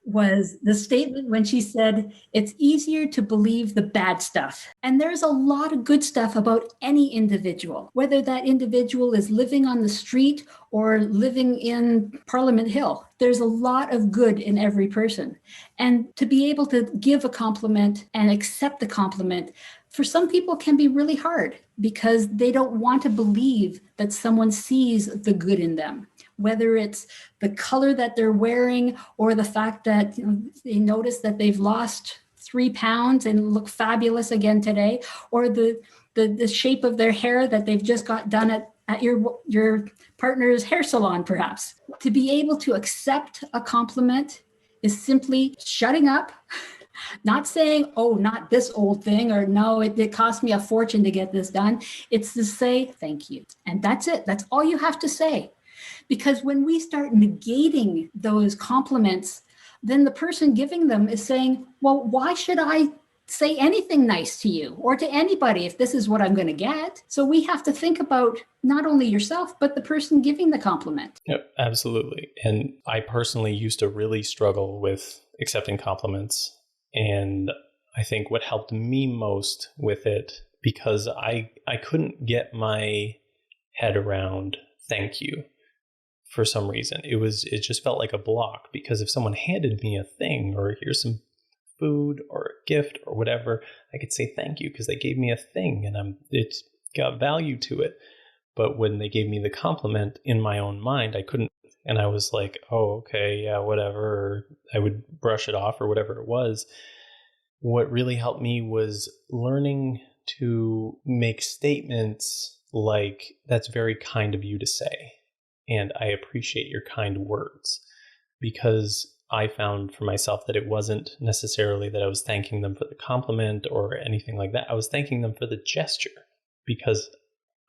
was the statement when she said, it's easier to believe the bad stuff. And there's a lot of good stuff about any individual, whether that individual is living on the street or living in Parliament Hill. There's a lot of good in every person. And to be able to give a compliment and accept the compliment, for some people can be really hard because they don't want to believe that someone sees the good in them, whether it's the color that they're wearing or the fact that they notice that they've lost 3 pounds and look fabulous again today, or the shape of their hair that they've just got done at your partner's hair salon, perhaps. To be able to accept a compliment is simply shutting up, not saying, oh, not this old thing, or no, it cost me a fortune to get this done. It's to say, thank you. And that's it. That's all you have to say. Because when we start negating those compliments, then the person giving them is saying, well, why should I say anything nice to you or to anybody if this is what I'm going to get? So we have to think about not only yourself, but the person giving the compliment. Yep, absolutely. And I personally used to really struggle with accepting compliments. And I think what helped me most with it, because I couldn't get my head around thank you for some reason. It just felt like a block, because if someone handed me a thing, or here's some food or a gift or whatever, I could say thank you because they gave me a thing and it's got value to it. But when they gave me the compliment, in my own mind, I couldn't. And I was like, oh, okay, yeah, whatever. Or I would brush it off or whatever it was. What really helped me was learning to make statements like, that's very kind of you to say, and I appreciate your kind words. Because I found for myself that it wasn't necessarily that I was thanking them for the compliment or anything like that. I was thanking them for the gesture, because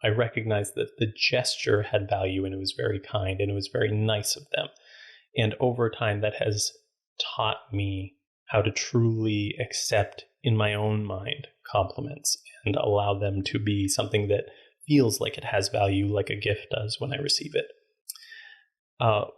I recognized that the gesture had value and it was very kind and it was very nice of them. And over time, that has taught me how to truly accept in my own mind compliments and allow them to be something that feels like it has value, like a gift does when I receive it.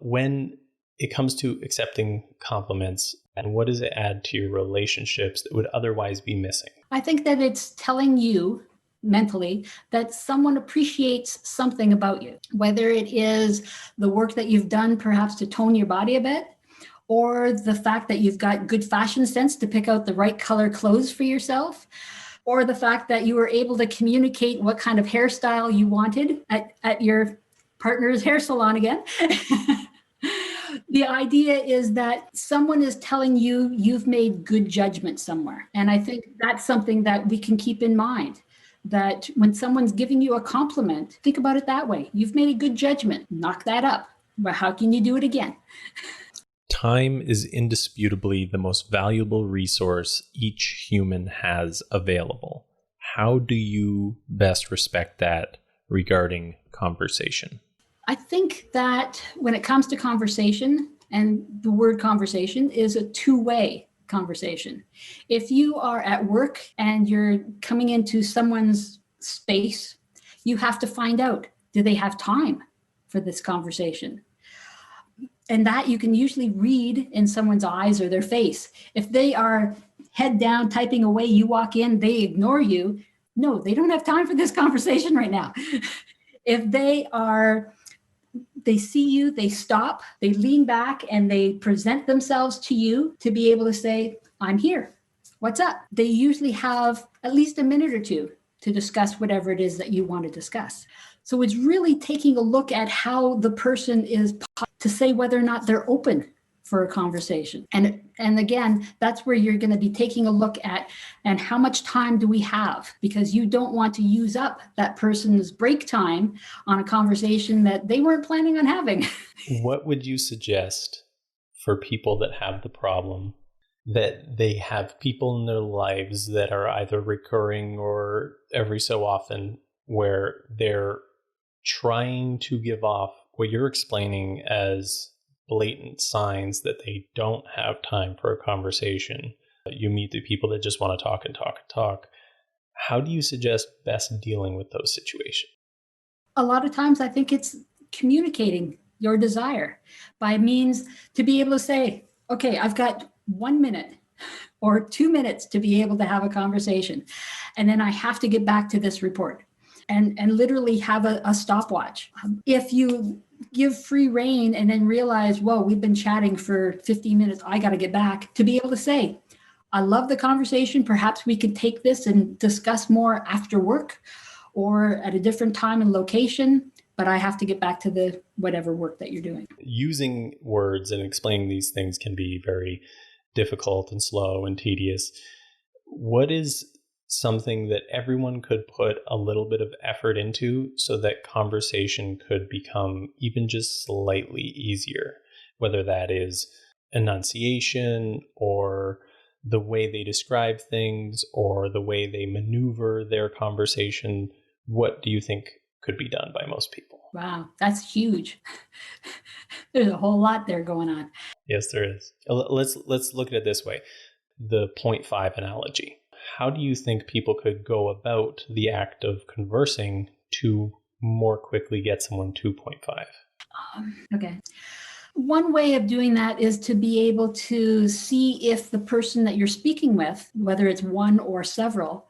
When it comes to accepting compliments, and what does it add to your relationships that would otherwise be missing? I think that it's telling you mentally that someone appreciates something about you, whether it is the work that you've done perhaps to tone your body a bit, or the fact that you've got good fashion sense to pick out the right color clothes for yourself, or the fact that you were able to communicate what kind of hairstyle you wanted at your partner's hair salon again. The idea is that someone is telling you you've made good judgment somewhere. And I think that's something that we can keep in mind, that when someone's giving you a compliment, think about it that way. You've made a good judgment. Knock that up. But how can you do it again? Time is indisputably the most valuable resource each human has available. How do you best respect that regarding conversation? I think that when it comes to conversation, and the word conversation is a two-way conversation. If you are at work and you're coming into someone's space, you have to find out, do they have time for this conversation? And that you can usually read in someone's eyes or their face. If they are head down typing away, you walk in, they ignore you. No, they don't have time for this conversation right now. If they see you, they stop, they lean back, and they present themselves to you to be able to say, I'm here. What's up? They usually have at least a minute or two to discuss whatever it is that you want to discuss. So it's really taking a look at how the person is to say whether or not they're open for a conversation. And again, that's where you're going to be taking a look at, and how much time do we have? Because you don't want to use up that person's break time on a conversation that they weren't planning on having. What would you suggest for people that have the problem that they have people in their lives that are either recurring or every so often where they're trying to give off what you're explaining as blatant signs that they don't have time for a conversation? You meet the people that just want to talk and talk and talk. How do you suggest best dealing with those situations? A lot of times I think it's communicating your desire by means to be able to say, okay, I've got 1 minute or 2 minutes to be able to have a conversation. And then I have to get back to this report and literally have a stopwatch. If you give free rein and then realize, whoa, we've been chatting for 15 minutes, I got to get back, to be able to say, I love the conversation. Perhaps we could take this and discuss more after work or at a different time and location, but I have to get back to the whatever work that you're doing. Using words and explaining these things can be very difficult and slow and tedious. What is something that everyone could put a little bit of effort into so that conversation could become even just slightly easier, whether that is enunciation or the way they describe things or the way they maneuver their conversation? What do you think could be done by most people? Wow, that's huge. There's a whole lot there going on. Yes, there is. Let's look at it this way. The 0.5 analogy. How do you think people could go about the act of conversing to more quickly get someone to 0.5? Okay. One way of doing that is to be able to see if the person that you're speaking with, whether it's one or several,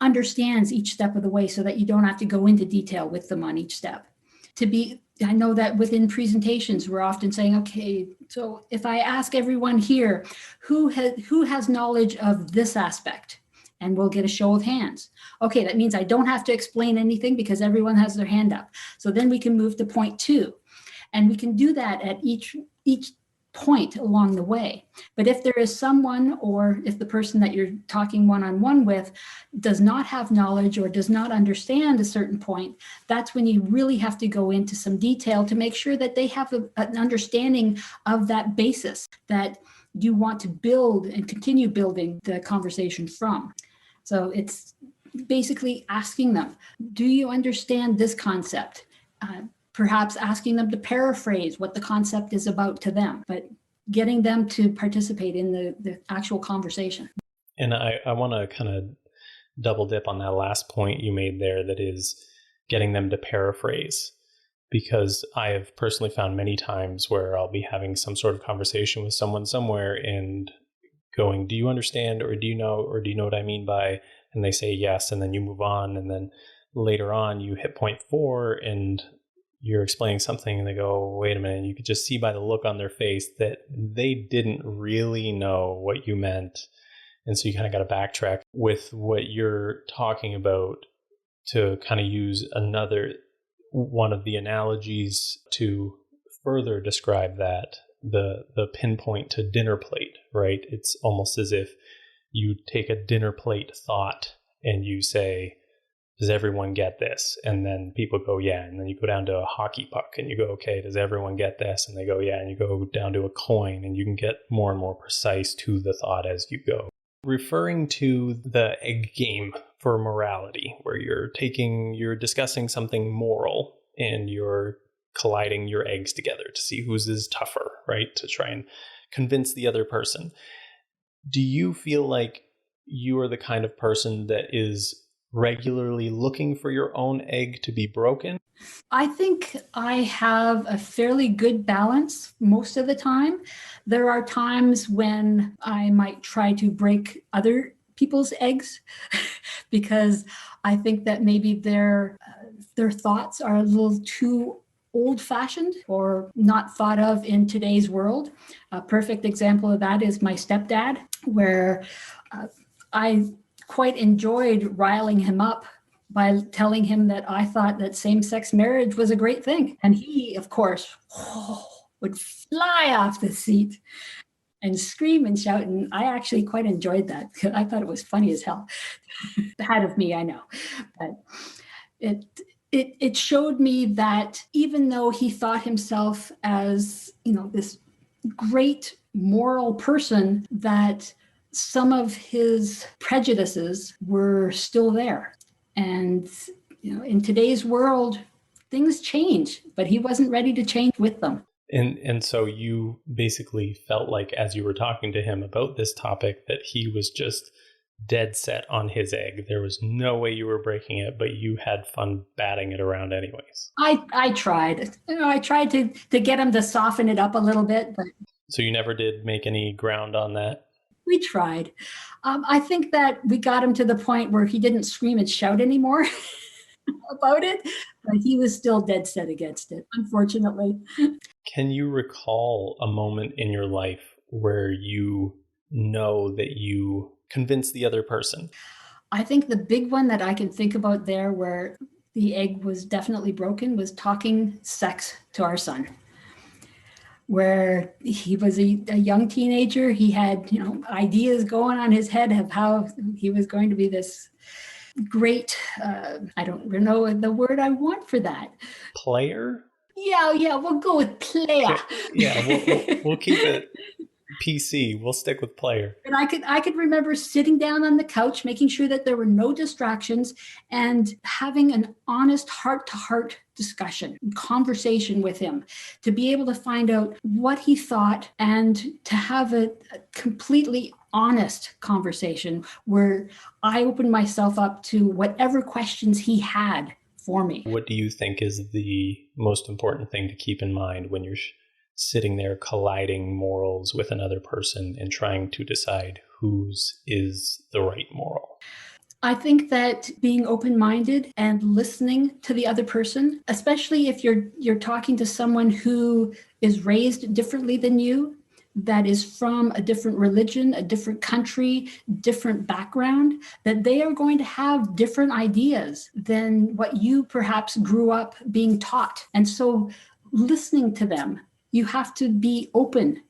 understands each step of the way so that you don't have to go into detail with them on each step. I know that within presentations, we're often saying, okay, so if I ask everyone here, who has knowledge of this aspect? And we'll get a show of hands. Okay, that means I don't have to explain anything because everyone has their hand up. So then we can move to point 2. And we can do that at each point along the way. But if there is someone, or if the person that you're talking one-on-one with does not have knowledge or does not understand a certain point, that's when you really have to go into some detail to make sure that they have an understanding of that basis that you want to build and continue building the conversation from. So it's basically asking them, do you understand this concept? Perhaps asking them to paraphrase what the concept is about to them, but getting them to participate in the actual conversation. And I want to kind of double dip on that last point you made there, that is getting them to paraphrase. because I have personally found many times where I'll be having some sort of conversation with someone somewhere and going, do you understand, or do you know, or do you know what I mean by, and they say yes, and then you move on, and then later on you hit point 4 and you're explaining something and they go, wait a minute, and you could just see by the look on their face that they didn't really know what you meant. And so you kind of got to backtrack with what you're talking about to kind of use another one of the analogies to further describe that, the pinpoint to dinner plate, right? It's almost as if you take a dinner plate thought and you say, does everyone get this? And then people go, yeah. And then you go down to a hockey puck and you go, okay, does everyone get this? And they go, yeah. And you go down to a coin, and you can get more and more precise to the thought as you go. Referring to the egg game for morality, where you're discussing something moral and you're colliding your eggs together to see whose is tougher, right? To try and convince the other person. Do you feel like you are the kind of person that is regularly looking for your own egg to be broken? I think I have a fairly good balance most of the time. There are times when I might try to break other people's eggs because I think that maybe their thoughts are a little too old-fashioned or not thought of in today's world. A perfect example of that is my stepdad, where I quite enjoyed riling him up by telling him that I thought that same-sex marriage was a great thing. And he, of course, would fly off the seat and scream and shout. And I actually quite enjoyed that. I thought it was funny as hell. Ahead of me, I know. But it showed me that even though he thought himself as, this great moral person, that some of his prejudices were still there. And, in today's world, things change, but he wasn't ready to change with them. And so you basically felt like, as you were talking to him about this topic, that he was just dead set on his egg. There was no way you were breaking it, but you had fun batting it around anyways. I tried. I tried to get him to soften it up a little bit. But so you never did make any ground on that? We tried. I think that we got him to the point where he didn't scream and shout anymore about it, but he was still dead set against it, unfortunately. Can you recall a moment in your life where you know that you convinced the other person? I think the big one that I can think about there where the egg was definitely broken was talking sex to our son, where he was a young teenager. He had, ideas going on his head of how he was going to be this great, I don't know the word I want for that. Player? Yeah, we'll go with player. Yeah, we'll keep it PC. We'll stick with player. And I could remember sitting down on the couch, making sure that there were no distractions, and having an honest heart-to-heart discussion, conversation with him, to be able to find out what he thought and to have a completely honest conversation where I opened myself up to whatever questions he had for me. What do you think is the most important thing to keep in mind when you're sitting there colliding morals with another person and trying to decide whose is the right moral? I think that being open-minded and listening to the other person, especially if you're talking to someone who is raised differently than you, that is from a different religion, a different country, different background, that they are going to have different ideas than what you perhaps grew up being taught. And so listening to them, you have to be open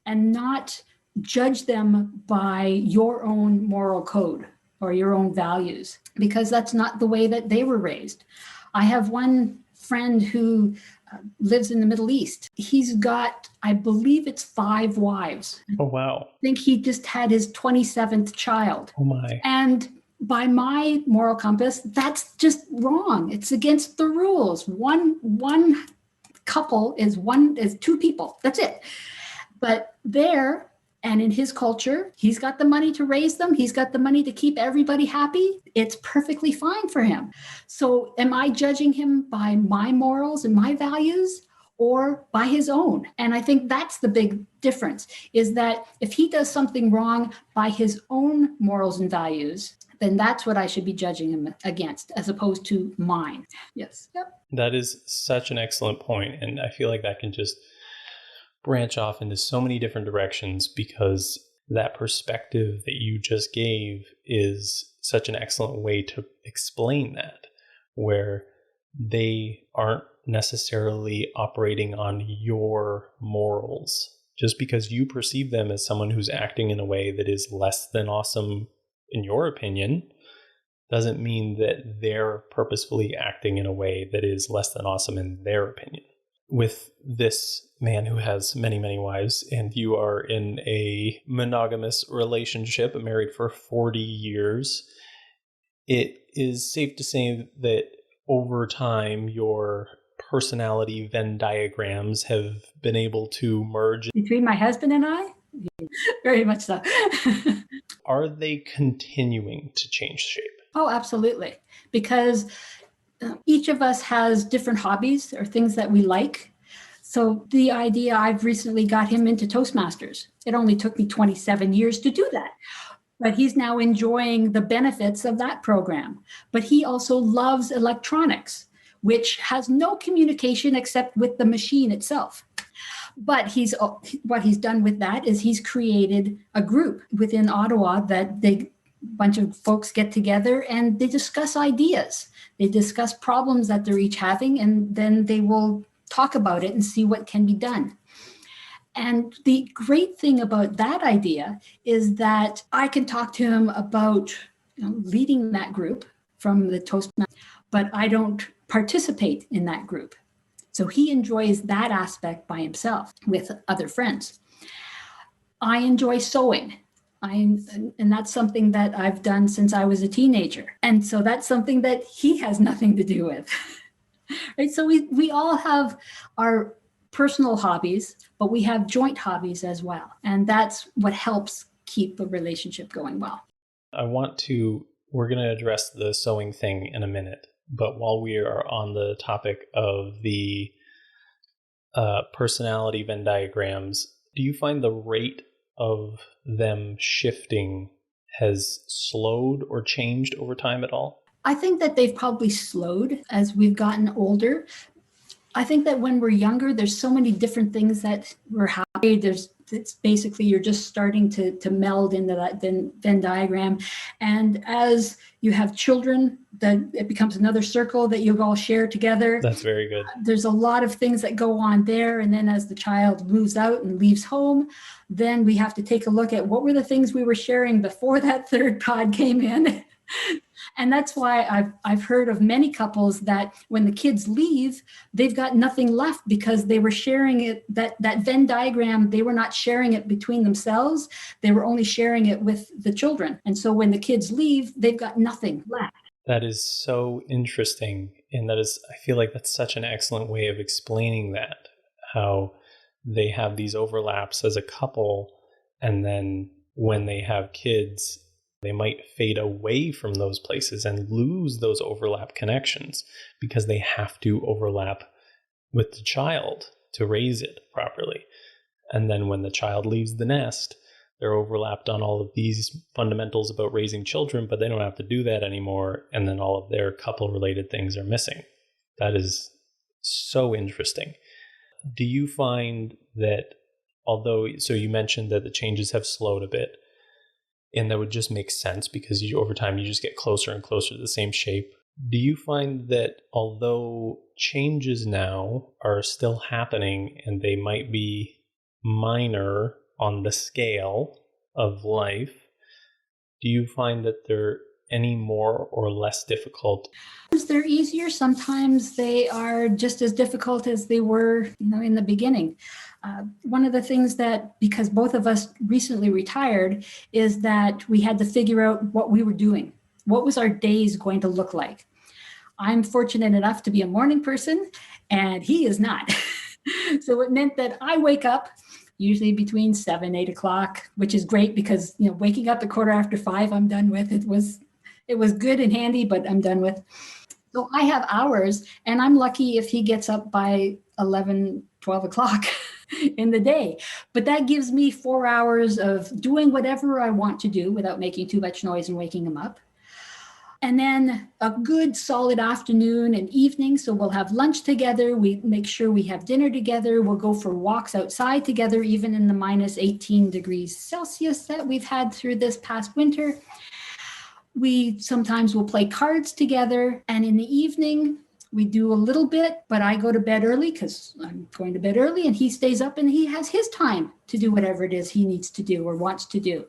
and not judge them by your own moral code or your own values, because that's not the way that they were raised. I have one friend who lives in the Middle East. He's got, I believe it's 5 wives. Oh, wow. I think he just had his 27th child. Oh, my. And by my moral compass, that's just wrong. It's against the rules. One couple is 2 people. That's it. But there, And in his culture, he's got the money to raise them. He's got the money to keep everybody happy. It's perfectly fine for him. So am I judging him by my morals and my values or by his own? And I think that's the big difference, is that if he does something wrong by his own morals and values, then that's what I should be judging him against, as opposed to mine. Yes. Yep. That is such an excellent point. And I feel like that can just branch off into so many different directions, because that perspective that you just gave is such an excellent way to explain that, where they aren't necessarily operating on your morals. Just because you perceive them as someone who's acting in a way that is less than awesome in your opinion, doesn't mean that they're purposefully acting in a way that is less than awesome in their opinion. With this man who has many, many wives, and you are in a monogamous relationship, married for 40 years, it is safe to say that over time, your personality Venn diagrams have been able to merge. Between my husband and I? Very much so. Are they continuing to change shape? Oh, absolutely. Because each of us has different hobbies or things that we like. So the idea, I've recently got him into Toastmasters. It only took me 27 years to do that. But he's now enjoying the benefits of that program. But he also loves electronics, which has no communication except with the machine itself. But what he's done with that is he's created a group within Ottawa that a bunch of folks get together and they discuss ideas. They discuss problems that they're each having, and then they will talk about it and see what can be done. And the great thing about that idea is that I can talk to him about leading that group from the Toastmasters, but I don't participate in that group. So he enjoys that aspect by himself with other friends. I enjoy sewing. And that's something that I've done since I was a teenager. And so that's something that he has nothing to do with. Right? So we all have our personal hobbies, but we have joint hobbies as well. And that's what helps keep a relationship going well. We're going to address the sewing thing in a minute. But while we are on the topic of the personality Venn diagrams, do you find the rate of them shifting has slowed or changed over time at all? I think that they've probably slowed as we've gotten older. I think that when we're younger, there's so many different things that we're happy. It's basically you're just starting to meld into that Venn diagram. And as you have children, then it becomes another circle that you all share together. That's very good. There's a lot of things that go on there. And then as the child moves out and leaves home, then we have to take a look at what were the things we were sharing before that third pod came in. And that's why I've heard of many couples that when the kids leave, they've got nothing left because they were sharing it, that Venn diagram, they were not sharing it between themselves. They were only sharing it with the children. And so when the kids leave, they've got nothing left. That is so interesting. And I feel like that's such an excellent way of explaining that, how they have these overlaps as a couple. And then when they have kids, they might fade away from those places and lose those overlap connections because they have to overlap with the child to raise it properly. And then when the child leaves the nest, they're overlapped on all of these fundamentals about raising children, but they don't have to do that anymore. And then all of their couple related things are missing. That is so interesting. Do you find that so you mentioned that the changes have slowed a bit, and that would just make sense because over time you just get closer and closer to the same shape. Do you find that although changes now are still happening and they might be minor on the scale of life, do you find that they're any more or less difficult? They're easier. Sometimes they are just as difficult as they were, in the beginning. One of the things that, because both of us recently retired, is that we had to figure out what we were doing. What was our days going to look like? I'm fortunate enough to be a morning person, and he is not. So it meant that I wake up, usually between 7, 8 o'clock, which is great because, waking up at 5:15, I'm done with. It was good and handy, but I'm done with. So I have hours, and I'm lucky if he gets up by 11, 12 o'clock in the day. But that gives me 4 hours of doing whatever I want to do without making too much noise and waking him up. And then a good solid afternoon and evening. So we'll have lunch together. We make sure we have dinner together. We'll go for walks outside together, even in the minus 18 degrees Celsius that we've had through this past winter. We sometimes will play cards together. And in the evening, we do a little bit, but I go to bed early because I'm going to bed early, and he stays up and he has his time to do whatever it is he needs to do or wants to do.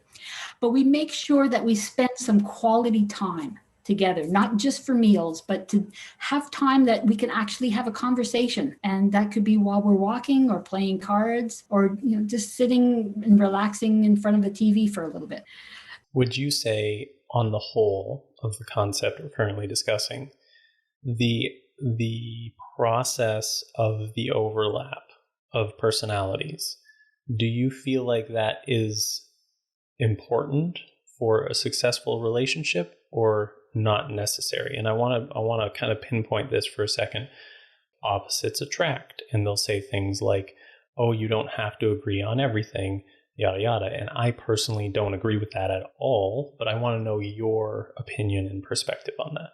But we make sure that we spend some quality time together, not just for meals, but to have time that we can actually have a conversation. And that could be while we're walking or playing cards or just sitting and relaxing in front of the TV for a little bit. Would you say, on the whole of the concept we're currently discussing, the process of the overlap of personalities, do you feel like that is important for a successful relationship or not necessary? And I want to kind of pinpoint this for a second. Opposites attract, and they'll say things like, oh, you don't have to agree on everything, yada yada. And I personally don't agree with that at all, but I want to know your opinion and perspective on that.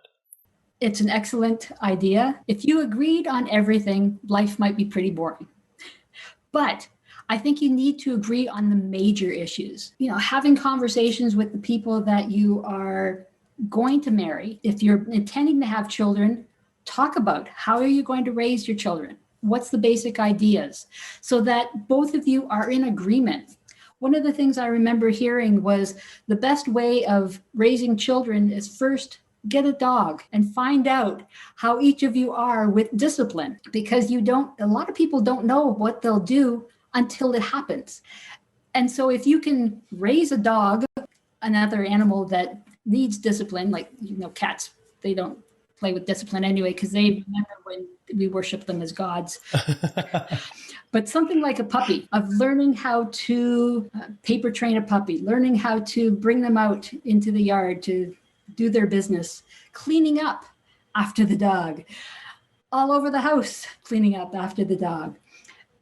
It's an excellent idea. If you agreed on everything, life might be pretty boring. But I think you need to agree on the major issues. Having conversations with the people that you are going to marry. If you're intending to have children, talk about how are you going to raise your children? What's the basic ideas? So that both of you are in agreement. One of the things I remember hearing was the best way of raising children is first get a dog and find out how each of you are with discipline, because a lot of people don't know what they'll do until it happens. And so if you can raise a dog, another animal that needs discipline, like, cats, they don't play with discipline anyway, because they remember when we worship them as gods. But something like a puppy, of learning how to paper train a puppy, learning how to bring them out into the yard to do their business, cleaning up after the dog, all over the house, cleaning up after the dog.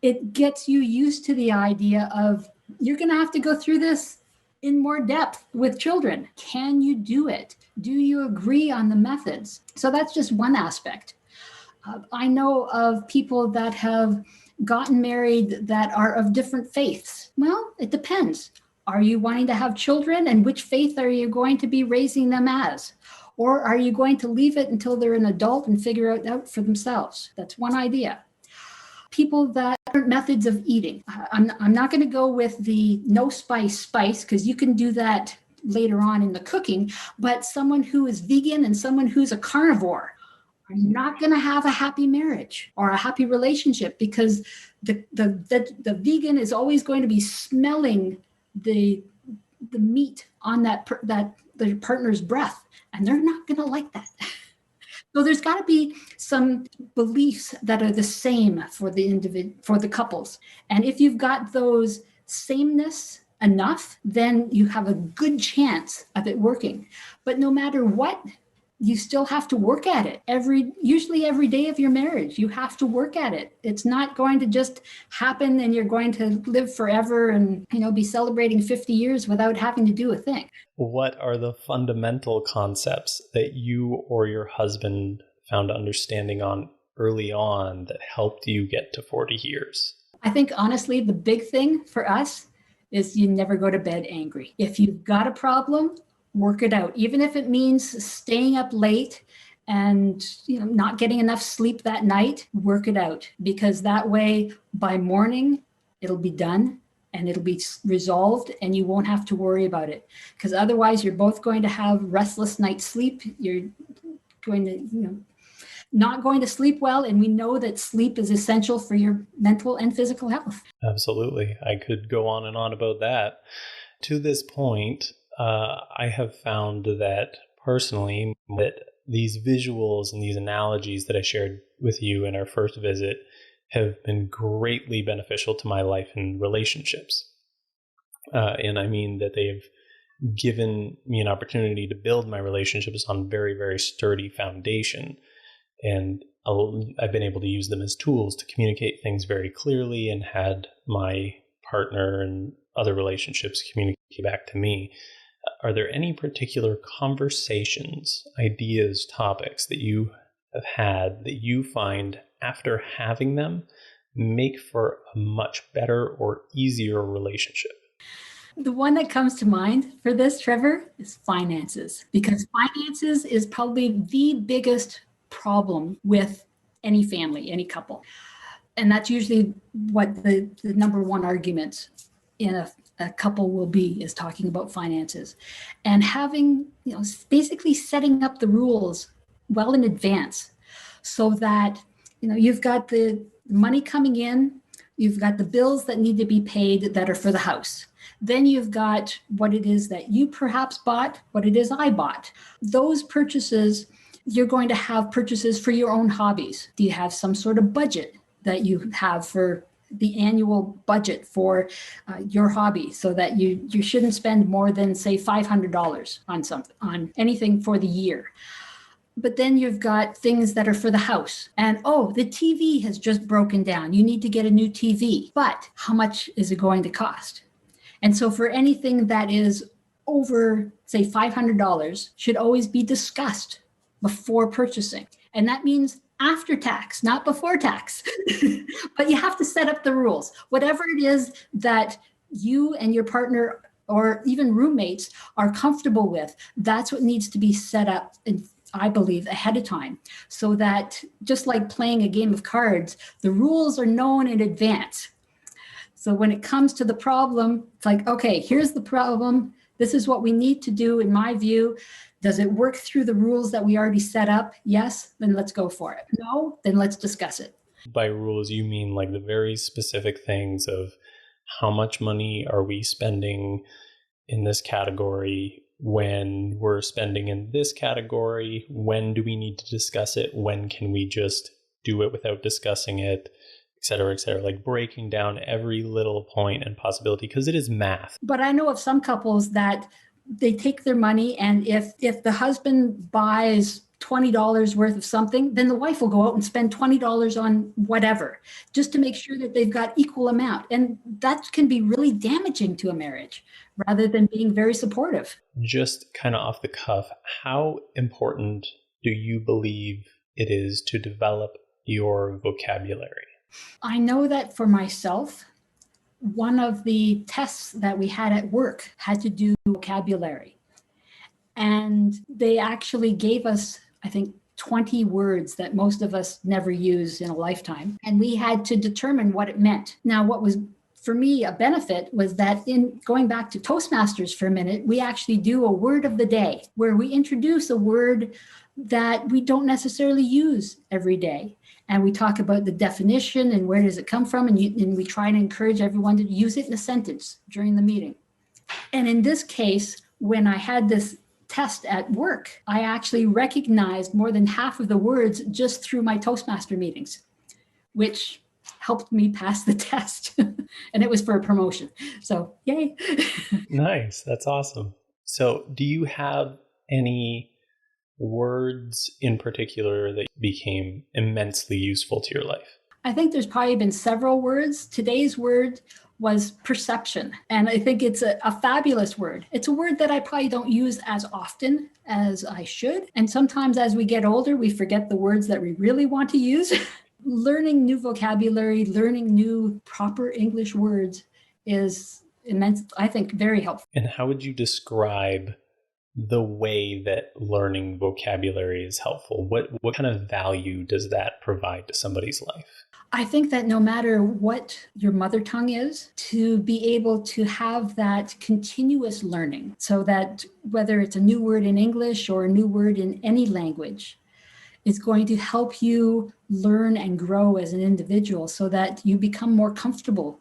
It gets you used to the idea of you're going to have to go through this in more depth with children. Can you do it? Do you agree on the methods? So that's just one aspect. I know of people that have gotten married that are of different faiths. Well, it depends. Are you wanting to have children, and which faith are you going to be raising them as? Or are you going to leave it until they're an adult and figure it out for themselves? That's one idea. People that different methods of eating. I'm not going to go with the no spice because you can do that later on in the cooking, but someone who is vegan and someone who's a carnivore are not going to have a happy marriage or a happy relationship, because the vegan is always going to be smelling the meat on the partner's breath, and they're not going to like that. So there's got to be some beliefs that are the same for the couples. And if you've got those sameness enough, then you have a good chance of it working. But no matter what, you still have to work at it. Usually every day of your marriage, you have to work at it. It's not going to just happen and you're going to live forever and, be celebrating 50 years without having to do a thing. What are the fundamental concepts that you or your husband found understanding on early on that helped you get to 40 years? I think, honestly, the big thing for us is you never go to bed angry. If you've got a problem, work it out, even if it means staying up late and not getting enough sleep that night. Work it out, because that way by morning it'll be done and it'll be resolved and you won't have to worry about it, because otherwise you're both going to have restless night's sleep. You're going to not going to sleep well, and we know that sleep is essential for your mental and physical health. Absolutely. I could go on and on about that. To this point, I have found that personally, that these visuals and these analogies that I shared with you in our first visit have been greatly beneficial to my life and relationships. And I mean that they've given me an opportunity to build my relationships on very, very sturdy foundation. And I've been able to use them as tools to communicate things very clearly and had my partner and other relationships communicate back to me. Are there any particular conversations, ideas, topics that you have had that you find after having them make for a much better or easier relationship? The one that comes to mind for this, Trevor, is finances, because finances is probably the biggest problem with any family, any couple. And that's usually what the number one argument in a couple will be, is talking about finances. And having, basically setting up the rules well in advance so that, you've got the money coming in, you've got the bills that need to be paid that are for the house. Then you've got what it is that you perhaps bought, what it is I bought. Those purchases, you're going to have purchases for your own hobbies. Do you have some sort of budget that you have for the annual budget for your hobby, so that you shouldn't spend more than, say, $500 on anything for the year? But then you've got things that are for the house. And, the TV has just broken down. You need to get a new TV. But how much is it going to cost? And so for anything that is over, say, $500 should always be discussed before purchasing. And that means after tax, not before tax. But you have to set up the rules. Whatever it is that you and your partner or even roommates are comfortable with, that's what needs to be set up, I believe, ahead of time, so that just like playing a game of cards, the rules are known in advance. So when it comes to the problem, it's like, okay, here's the problem. This is what we need to do, in my view. Does it work through the rules that we already set up? Yes, then let's go for it. No, then let's discuss it. By rules, you mean like the very specific things of how much money are we spending in this category, when we're spending in this category, when do we need to discuss it, when can we just do it without discussing it, et cetera, like breaking down every little point and possibility, because it is math. But I know of some couples that they take their money, and if the husband buys $20 worth of something, then the wife will go out and spend $20 on whatever, just to make sure that they've got equal amount. And that can be really damaging to a marriage rather than being very supportive. Just kind of off the cuff, how important do you believe it is to develop your vocabulary? I know that for myself, one of the tests that we had at work had to do vocabulary. And they actually gave us, I think, 20 words that most of us never use in a lifetime. And we had to determine what it meant. Now, what was for me a benefit was that, in going back to Toastmasters for a minute, we actually do a word of the day where we introduce a word that we don't necessarily use every day. And we talk about the definition and where does it come from. And we try and encourage everyone to use it in a sentence during the meeting. And in this case, when I had this test at work, I actually recognized more than half of the words just through my Toastmaster meetings, which helped me pass the test. And it was for a promotion. So yay. Nice. That's awesome. So do you have any words in particular that became immensely useful to your life? I think there's probably been several words. Today's word was perception. And I think it's a fabulous word. It's a word that I probably don't use as often as I should. And sometimes as we get older, we forget the words that we really want to use. Learning new vocabulary, learning new proper English words is immense, I think, very helpful. And how would you describe the way that learning vocabulary is helpful? What kind of value does that provide to somebody's life? I think that no matter what your mother tongue is, to be able to have that continuous learning, so that whether it's a new word in English or a new word in any language, is going to help you learn and grow as an individual, so that you become more comfortable,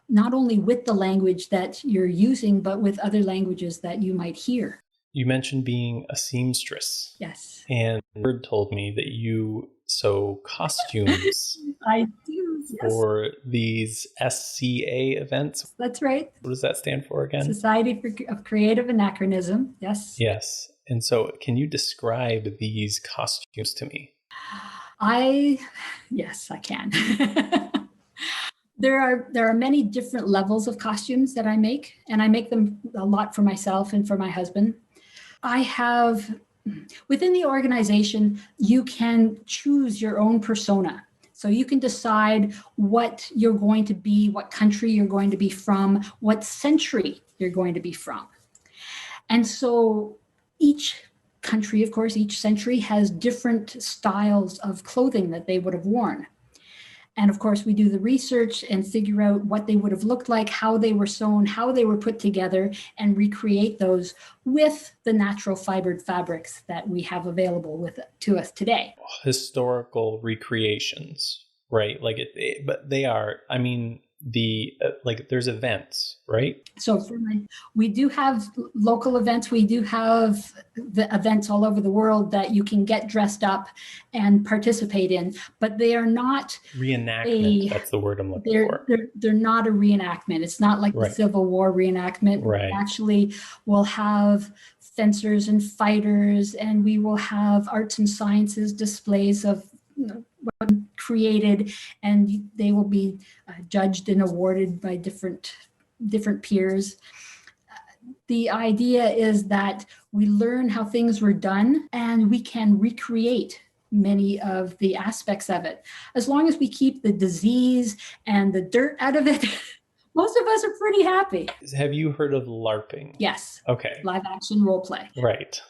not only with the language that you're using, but with other languages that you might hear. You mentioned being a seamstress. Yes. And Bird told me that you So costumes I do, yes. for these SCA events. That's right. What does that stand for again? Society of Creative Anachronism. Yes. Yes. And so can you describe these costumes to me? Yes, I can. There are many different levels of costumes that I make, and I make them a lot for myself and for my husband. Within the organization, you can choose your own persona. So you can decide what you're going to be, what country you're going to be from, what century you're going to be from. And so each country, of course, each century has different styles of clothing that they would have worn. And of course, we do the research and figure out what they would have looked like, how they were sewn, how they were put together, and recreate those with the natural fibered fabrics that we have available to us today. Historical recreations, right? But they are, I mean, there's events, right? So we do have local events. We do have the events all over the world that you can get dressed up and participate in, but they are not reenactment. That's the word I'm looking for. They're not a reenactment. It's not like the Civil War reenactment. Right. Actually, we'll have fencers and fighters, and we will have arts and sciences displays of what created, and they will be judged and awarded by different peers. The idea is that we learn how things were done, and we can recreate many of the aspects of it. As long as we keep the disease and the dirt out of it, most of us are pretty happy. Have you heard of LARPing? Yes. Okay. Live action role play. Right.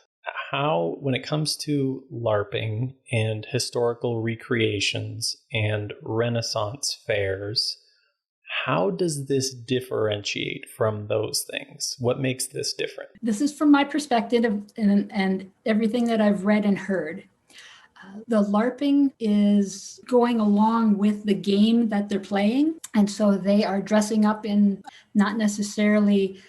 How, when it comes to LARPing and historical recreations and Renaissance fairs, how does this differentiate from those things? What makes this different? This is from my perspective and everything that I've read and heard. The LARPing is going along with the game that they're playing. And so they are dressing up in not necessarily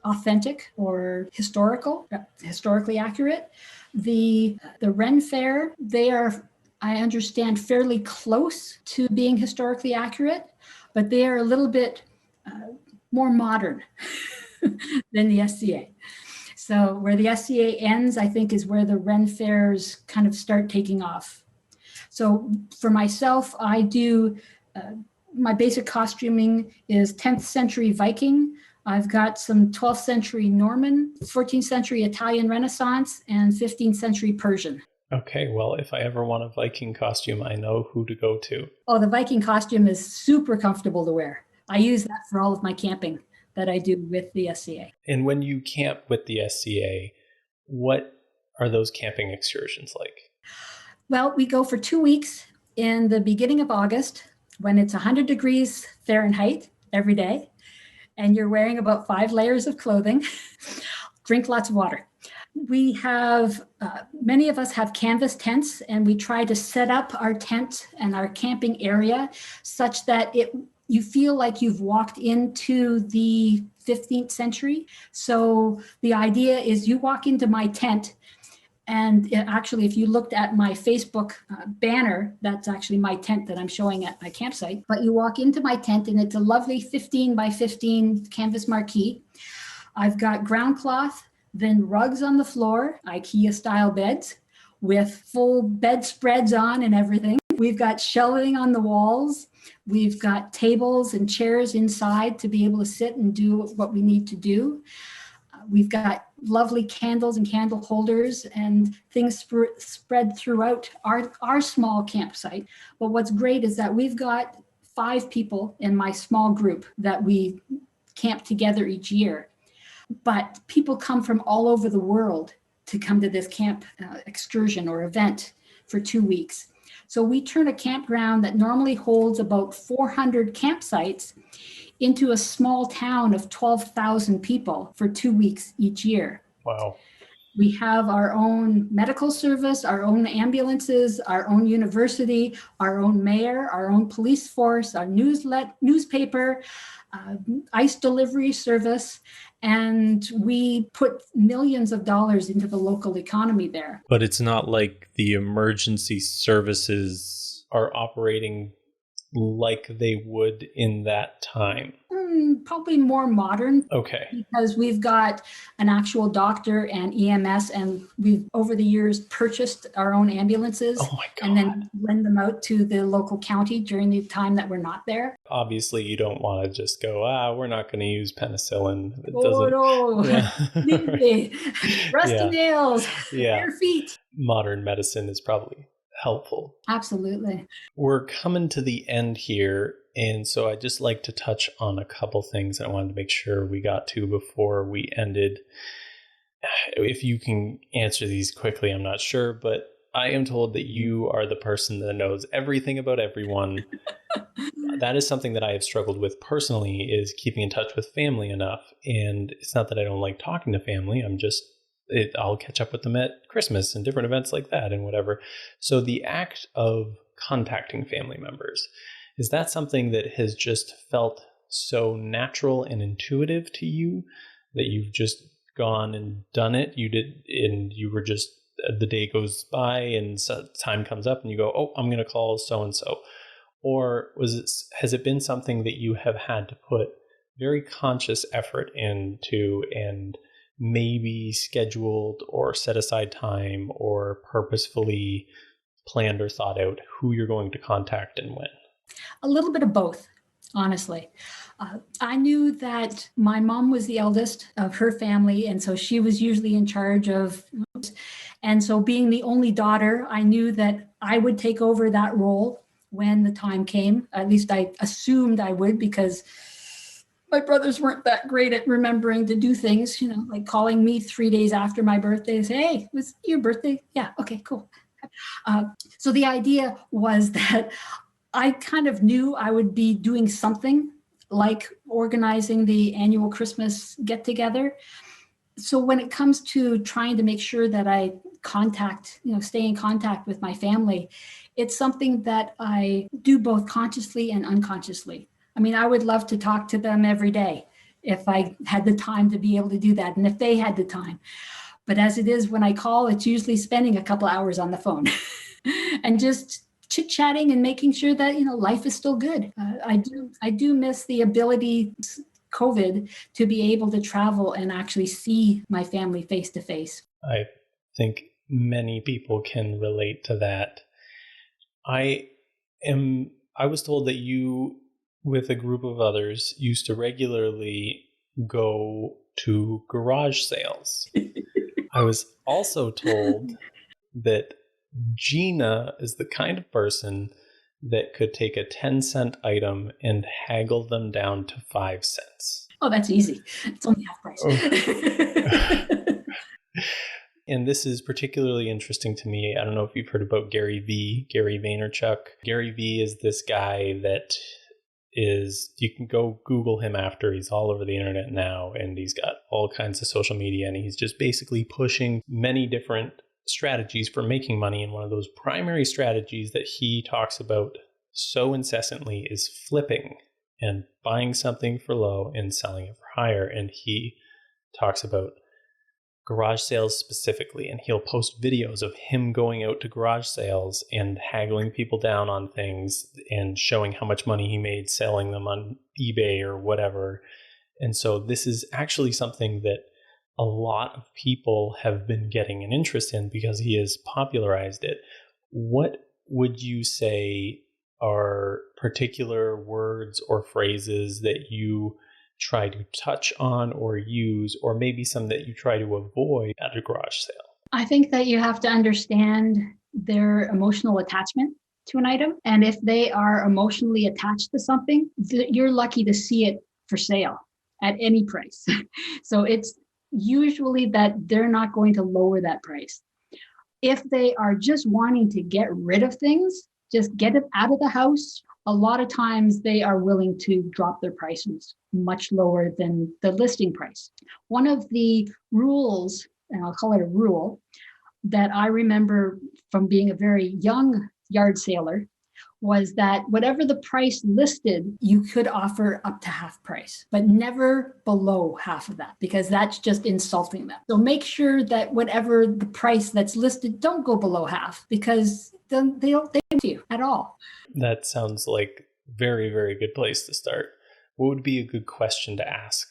authentic or historically accurate. The Ren Fair, they are, I understand, fairly close to being historically accurate, but they are a little bit more modern than the SCA. So where the SCA ends, I think, is where the Ren Fairs kind of start taking off. So for myself, I do, my basic costuming is 10th century Viking. I've got some 12th century Norman, 14th century Italian Renaissance, and 15th century Persian. Okay, well, if I ever want a Viking costume, I know who to go to. Oh, the Viking costume is super comfortable to wear. I use that for all of my camping that I do with the SCA. And when you camp with the SCA, what are those camping excursions like? Well, we go for 2 weeks in the beginning of August when it's 100 degrees Fahrenheit every day, and you're wearing about 5 layers of clothing. Drink lots of water. We have, many of us have canvas tents, and we try to set up our tent and our camping area such that you feel like you've walked into the 15th century. So the idea is you walk into my tent, and actually, if you looked at my Facebook banner, that's actually my tent that I'm showing at my campsite. But you walk into my tent, and it's a lovely 15 by 15 canvas marquee. I've got ground cloth, then rugs on the floor, IKEA-style beds with full bedspreads on and everything. We've got shelving on the walls. We've got tables and chairs inside to be able to sit and do what we need to do. We've got lovely candles and candle holders and things spread throughout our small campsite. But what's great is that we've got 5 people in my small group that we camp together each year. But people come from all over the world to come to this camp excursion or event for 2 weeks. So we turn a campground that normally holds about 400 campsites into a small town of 12,000 people for 2 weeks each year. Wow. We have our own medical service, our own ambulances, our own university, our own mayor, our own police force, our newspaper, ice delivery service. And we put millions of dollars into the local economy there. But it's not like the emergency services are operating like they would in that time. Probably more modern. Okay. Because we've got an actual doctor and EMS, and we've over the years purchased our own ambulances. Oh my God. And then lend them out to the local county during the time that we're not there. Obviously, you don't want to just go, we're not going to use penicillin. It no. Yeah. Rusty nails, bare feet. Modern medicine is probably helpful. Absolutely. We're coming to the end here. And so I'd just like to touch on a couple things I wanted to make sure we got to before we ended. If you can answer these quickly, I'm not sure, but I am told that you are the person that knows everything about everyone. That is something that I have struggled with personally, is keeping in touch with family enough. And it's not that I don't like talking to family. I'll catch up with them at Christmas and different events like that and whatever. So the act of contacting family members, is that something that has just felt so natural and intuitive to you that you've just gone and done it? You did, and you were just, the day goes by and time comes up and you go, oh, I'm going to call so-and-so. Or has it been something that you have had to put very conscious effort into and maybe scheduled or set aside time or purposefully planned or thought out who you're going to contact and when? A little bit of both, honestly. I knew that my mom was the eldest of her family, and so she was usually in charge of. And so being the only daughter, I knew that I would take over that role when the time came. At least I assumed I would, because my brothers weren't that great at remembering to do things, like calling me 3 days after my birthday and say, hey, it was your birthday? Yeah, okay, cool. So the idea was that I kind of knew I would be doing something like organizing the annual Christmas get-together. So when it comes to trying to make sure that I stay in contact with my family, it's something that I do both consciously and unconsciously. I mean, I would love to talk to them every day if I had the time to be able to do that, and if they had the time. But as it is, when I call, it's usually spending a couple hours on the phone and just chit-chatting and making sure that life is still good. I do miss the ability, COVID, to be able to travel and actually see my family face to face. I think many people can relate to that. I was told that you, with a group of others, used to regularly go to garage sales. I was also told that Gina is the kind of person that could take a 10-cent item and haggle them down to 5 cents. Oh, that's easy. It's only half price. Oh. And this is particularly interesting to me. I don't know if you've heard about Gary Vaynerchuk. Gary V is this guy that you can go Google him after. He's all over the internet now, and he's got all kinds of social media, and he's just basically pushing many different strategies for making money. And one of those primary strategies that he talks about so incessantly is flipping and buying something for low and selling it for higher. And he talks about garage sales specifically, and he'll post videos of him going out to garage sales and haggling people down on things and showing how much money he made selling them on eBay or whatever. And so this is actually something that a lot of people have been getting an interest in because he has popularized it. What would you say are particular words or phrases that you try to touch on or use, or maybe some that you try to avoid at a garage sale? I think that you have to understand their emotional attachment to an item. And if they are emotionally attached to something, you're lucky to see it for sale at any price. So it's usually that they're not going to lower that price. If they are just wanting to get rid of things, just get it out of the house, a lot of times they are willing to drop their prices much lower than the listing price. One of the rules, and I'll call it a rule, that I remember from being a very young yard sailor was that whatever the price listed, you could offer up to half price, but never below half of that, because that's just insulting them. So make sure that whatever the price that's listed, don't go below half, because then they don't pay you at all. That sounds like very, very good place to start. What would be a good question to ask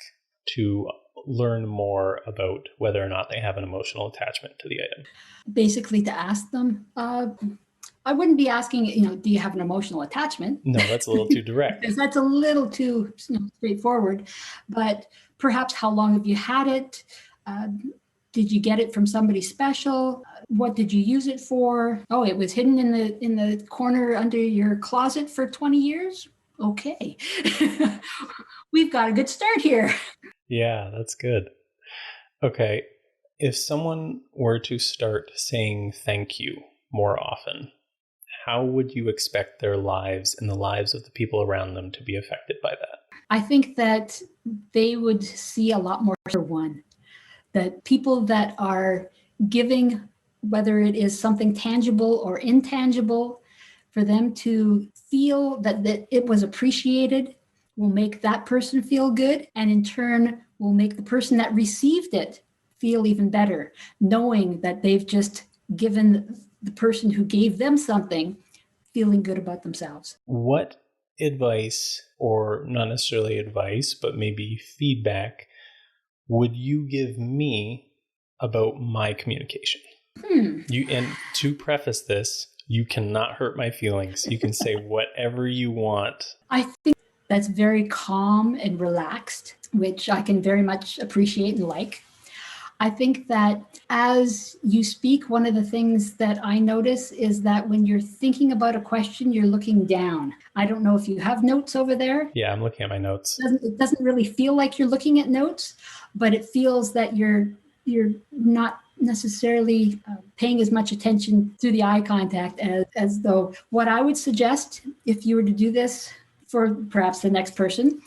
to learn more about whether or not they have an emotional attachment to the item? Basically, to ask them, I wouldn't be asking, do you have an emotional attachment? No, that's a little too direct. Because that's a little too straightforward. But perhaps, how long have you had it? Did you get it from somebody special? What did you use it for? Oh, it was hidden in the corner under your closet for 20 years? Okay. We've got a good start here. Yeah, that's good. Okay. If someone were to start saying thank you more often, how would you expect their lives and the lives of the people around them to be affected by that? I think that they would see a lot more. One, that people that are giving, whether it is something tangible or intangible, for them to feel that it was appreciated will make that person feel good, and in turn will make the person that received it feel even better, knowing that they've just given the person who gave them something feeling good about themselves. What advice, or not necessarily advice, but maybe feedback, would you give me about my communication? And to preface this, you cannot hurt my feelings. You can say whatever you want. I think that's very calm and relaxed, which I can very much appreciate and like. I think that as you speak, one of the things that I notice is that when you're thinking about a question, you're looking down. I don't know if you have notes over there. Yeah, I'm looking at my notes. It doesn't really feel like you're looking at notes, but it feels that you're not necessarily paying as much attention to the eye contact as though. What I would suggest, if you were to do this for perhaps the next person,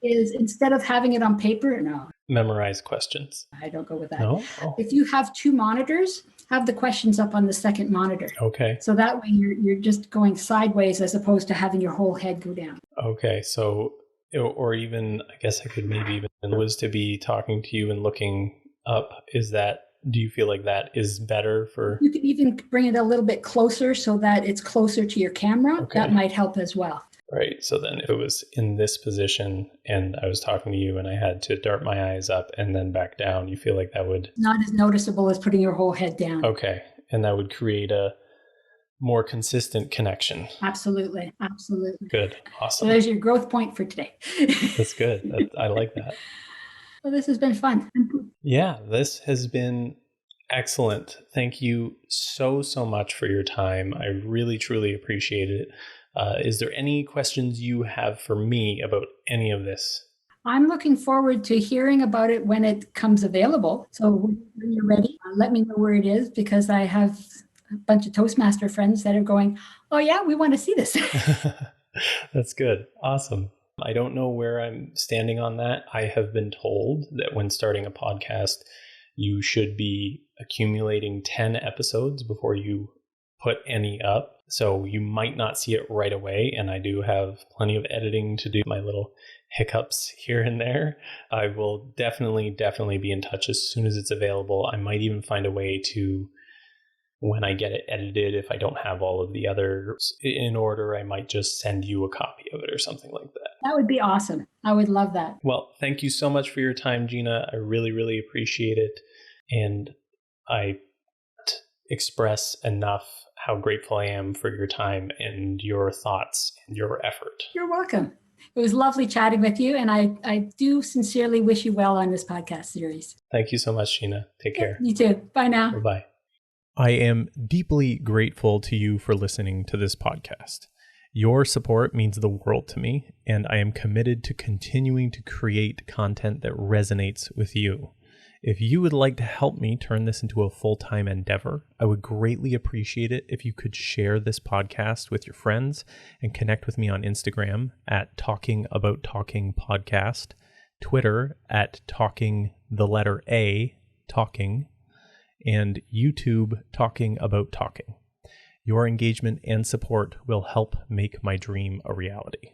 is instead of having it on paper, memorize questions. I don't go with that. No? Oh. If you have two monitors, have the questions up on the second monitor. Okay. So that way you're just going sideways as opposed to having your whole head go down. Okay. So, or even, I guess I could maybe even was to be talking to you and looking up. Do you feel like that is better for? You could even bring it a little bit closer so that it's closer to your camera. Okay. That might help as well. Right. So then if it was in this position and I was talking to you and I had to dart my eyes up and then back down, you feel like that would... Not as noticeable as putting your whole head down. Okay. And that would create a more consistent connection. Absolutely. Absolutely. Good. Awesome. So there's your growth point for today. That's good. I like that. Well, this has been fun. Yeah, this has been excellent. Thank you so much for your time. I really, truly appreciate it. Is there any questions you have for me about any of this? I'm looking forward to hearing about it when it comes available. So when you're ready, let me know where it is, because I have a bunch of Toastmaster friends that are going, oh yeah, we want to see this. That's good. Awesome. I don't know where I'm standing on that. I have been told that when starting a podcast, you should be accumulating 10 episodes before you put any up. So you might not see it right away. And I do have plenty of editing to do, my little hiccups here and there. I will definitely be in touch as soon as it's available. I might even find a way to, when I get it edited, if I don't have all of the others in order, I might just send you a copy of it or something like that. That would be awesome. I would love that. Well, thank you so much for your time, Gina. I really appreciate it. And I express enough how grateful I am for your time and your thoughts and your effort. You're welcome. It was lovely chatting with you, and I do sincerely wish you well on this podcast series. Thank you so much, Gina. Take care. You too. Bye now. Bye-bye. I am deeply grateful to you for listening to this podcast. Your support means the world to me, and I am committed to continuing to create content that resonates with you. If you would like to help me turn this into a full-time endeavor, I would greatly appreciate it if you could share this podcast with your friends and connect with me on Instagram at Talking About Talking Podcast, Twitter at Talking Talking, and YouTube Talking About Talking. Your engagement and support will help make my dream a reality.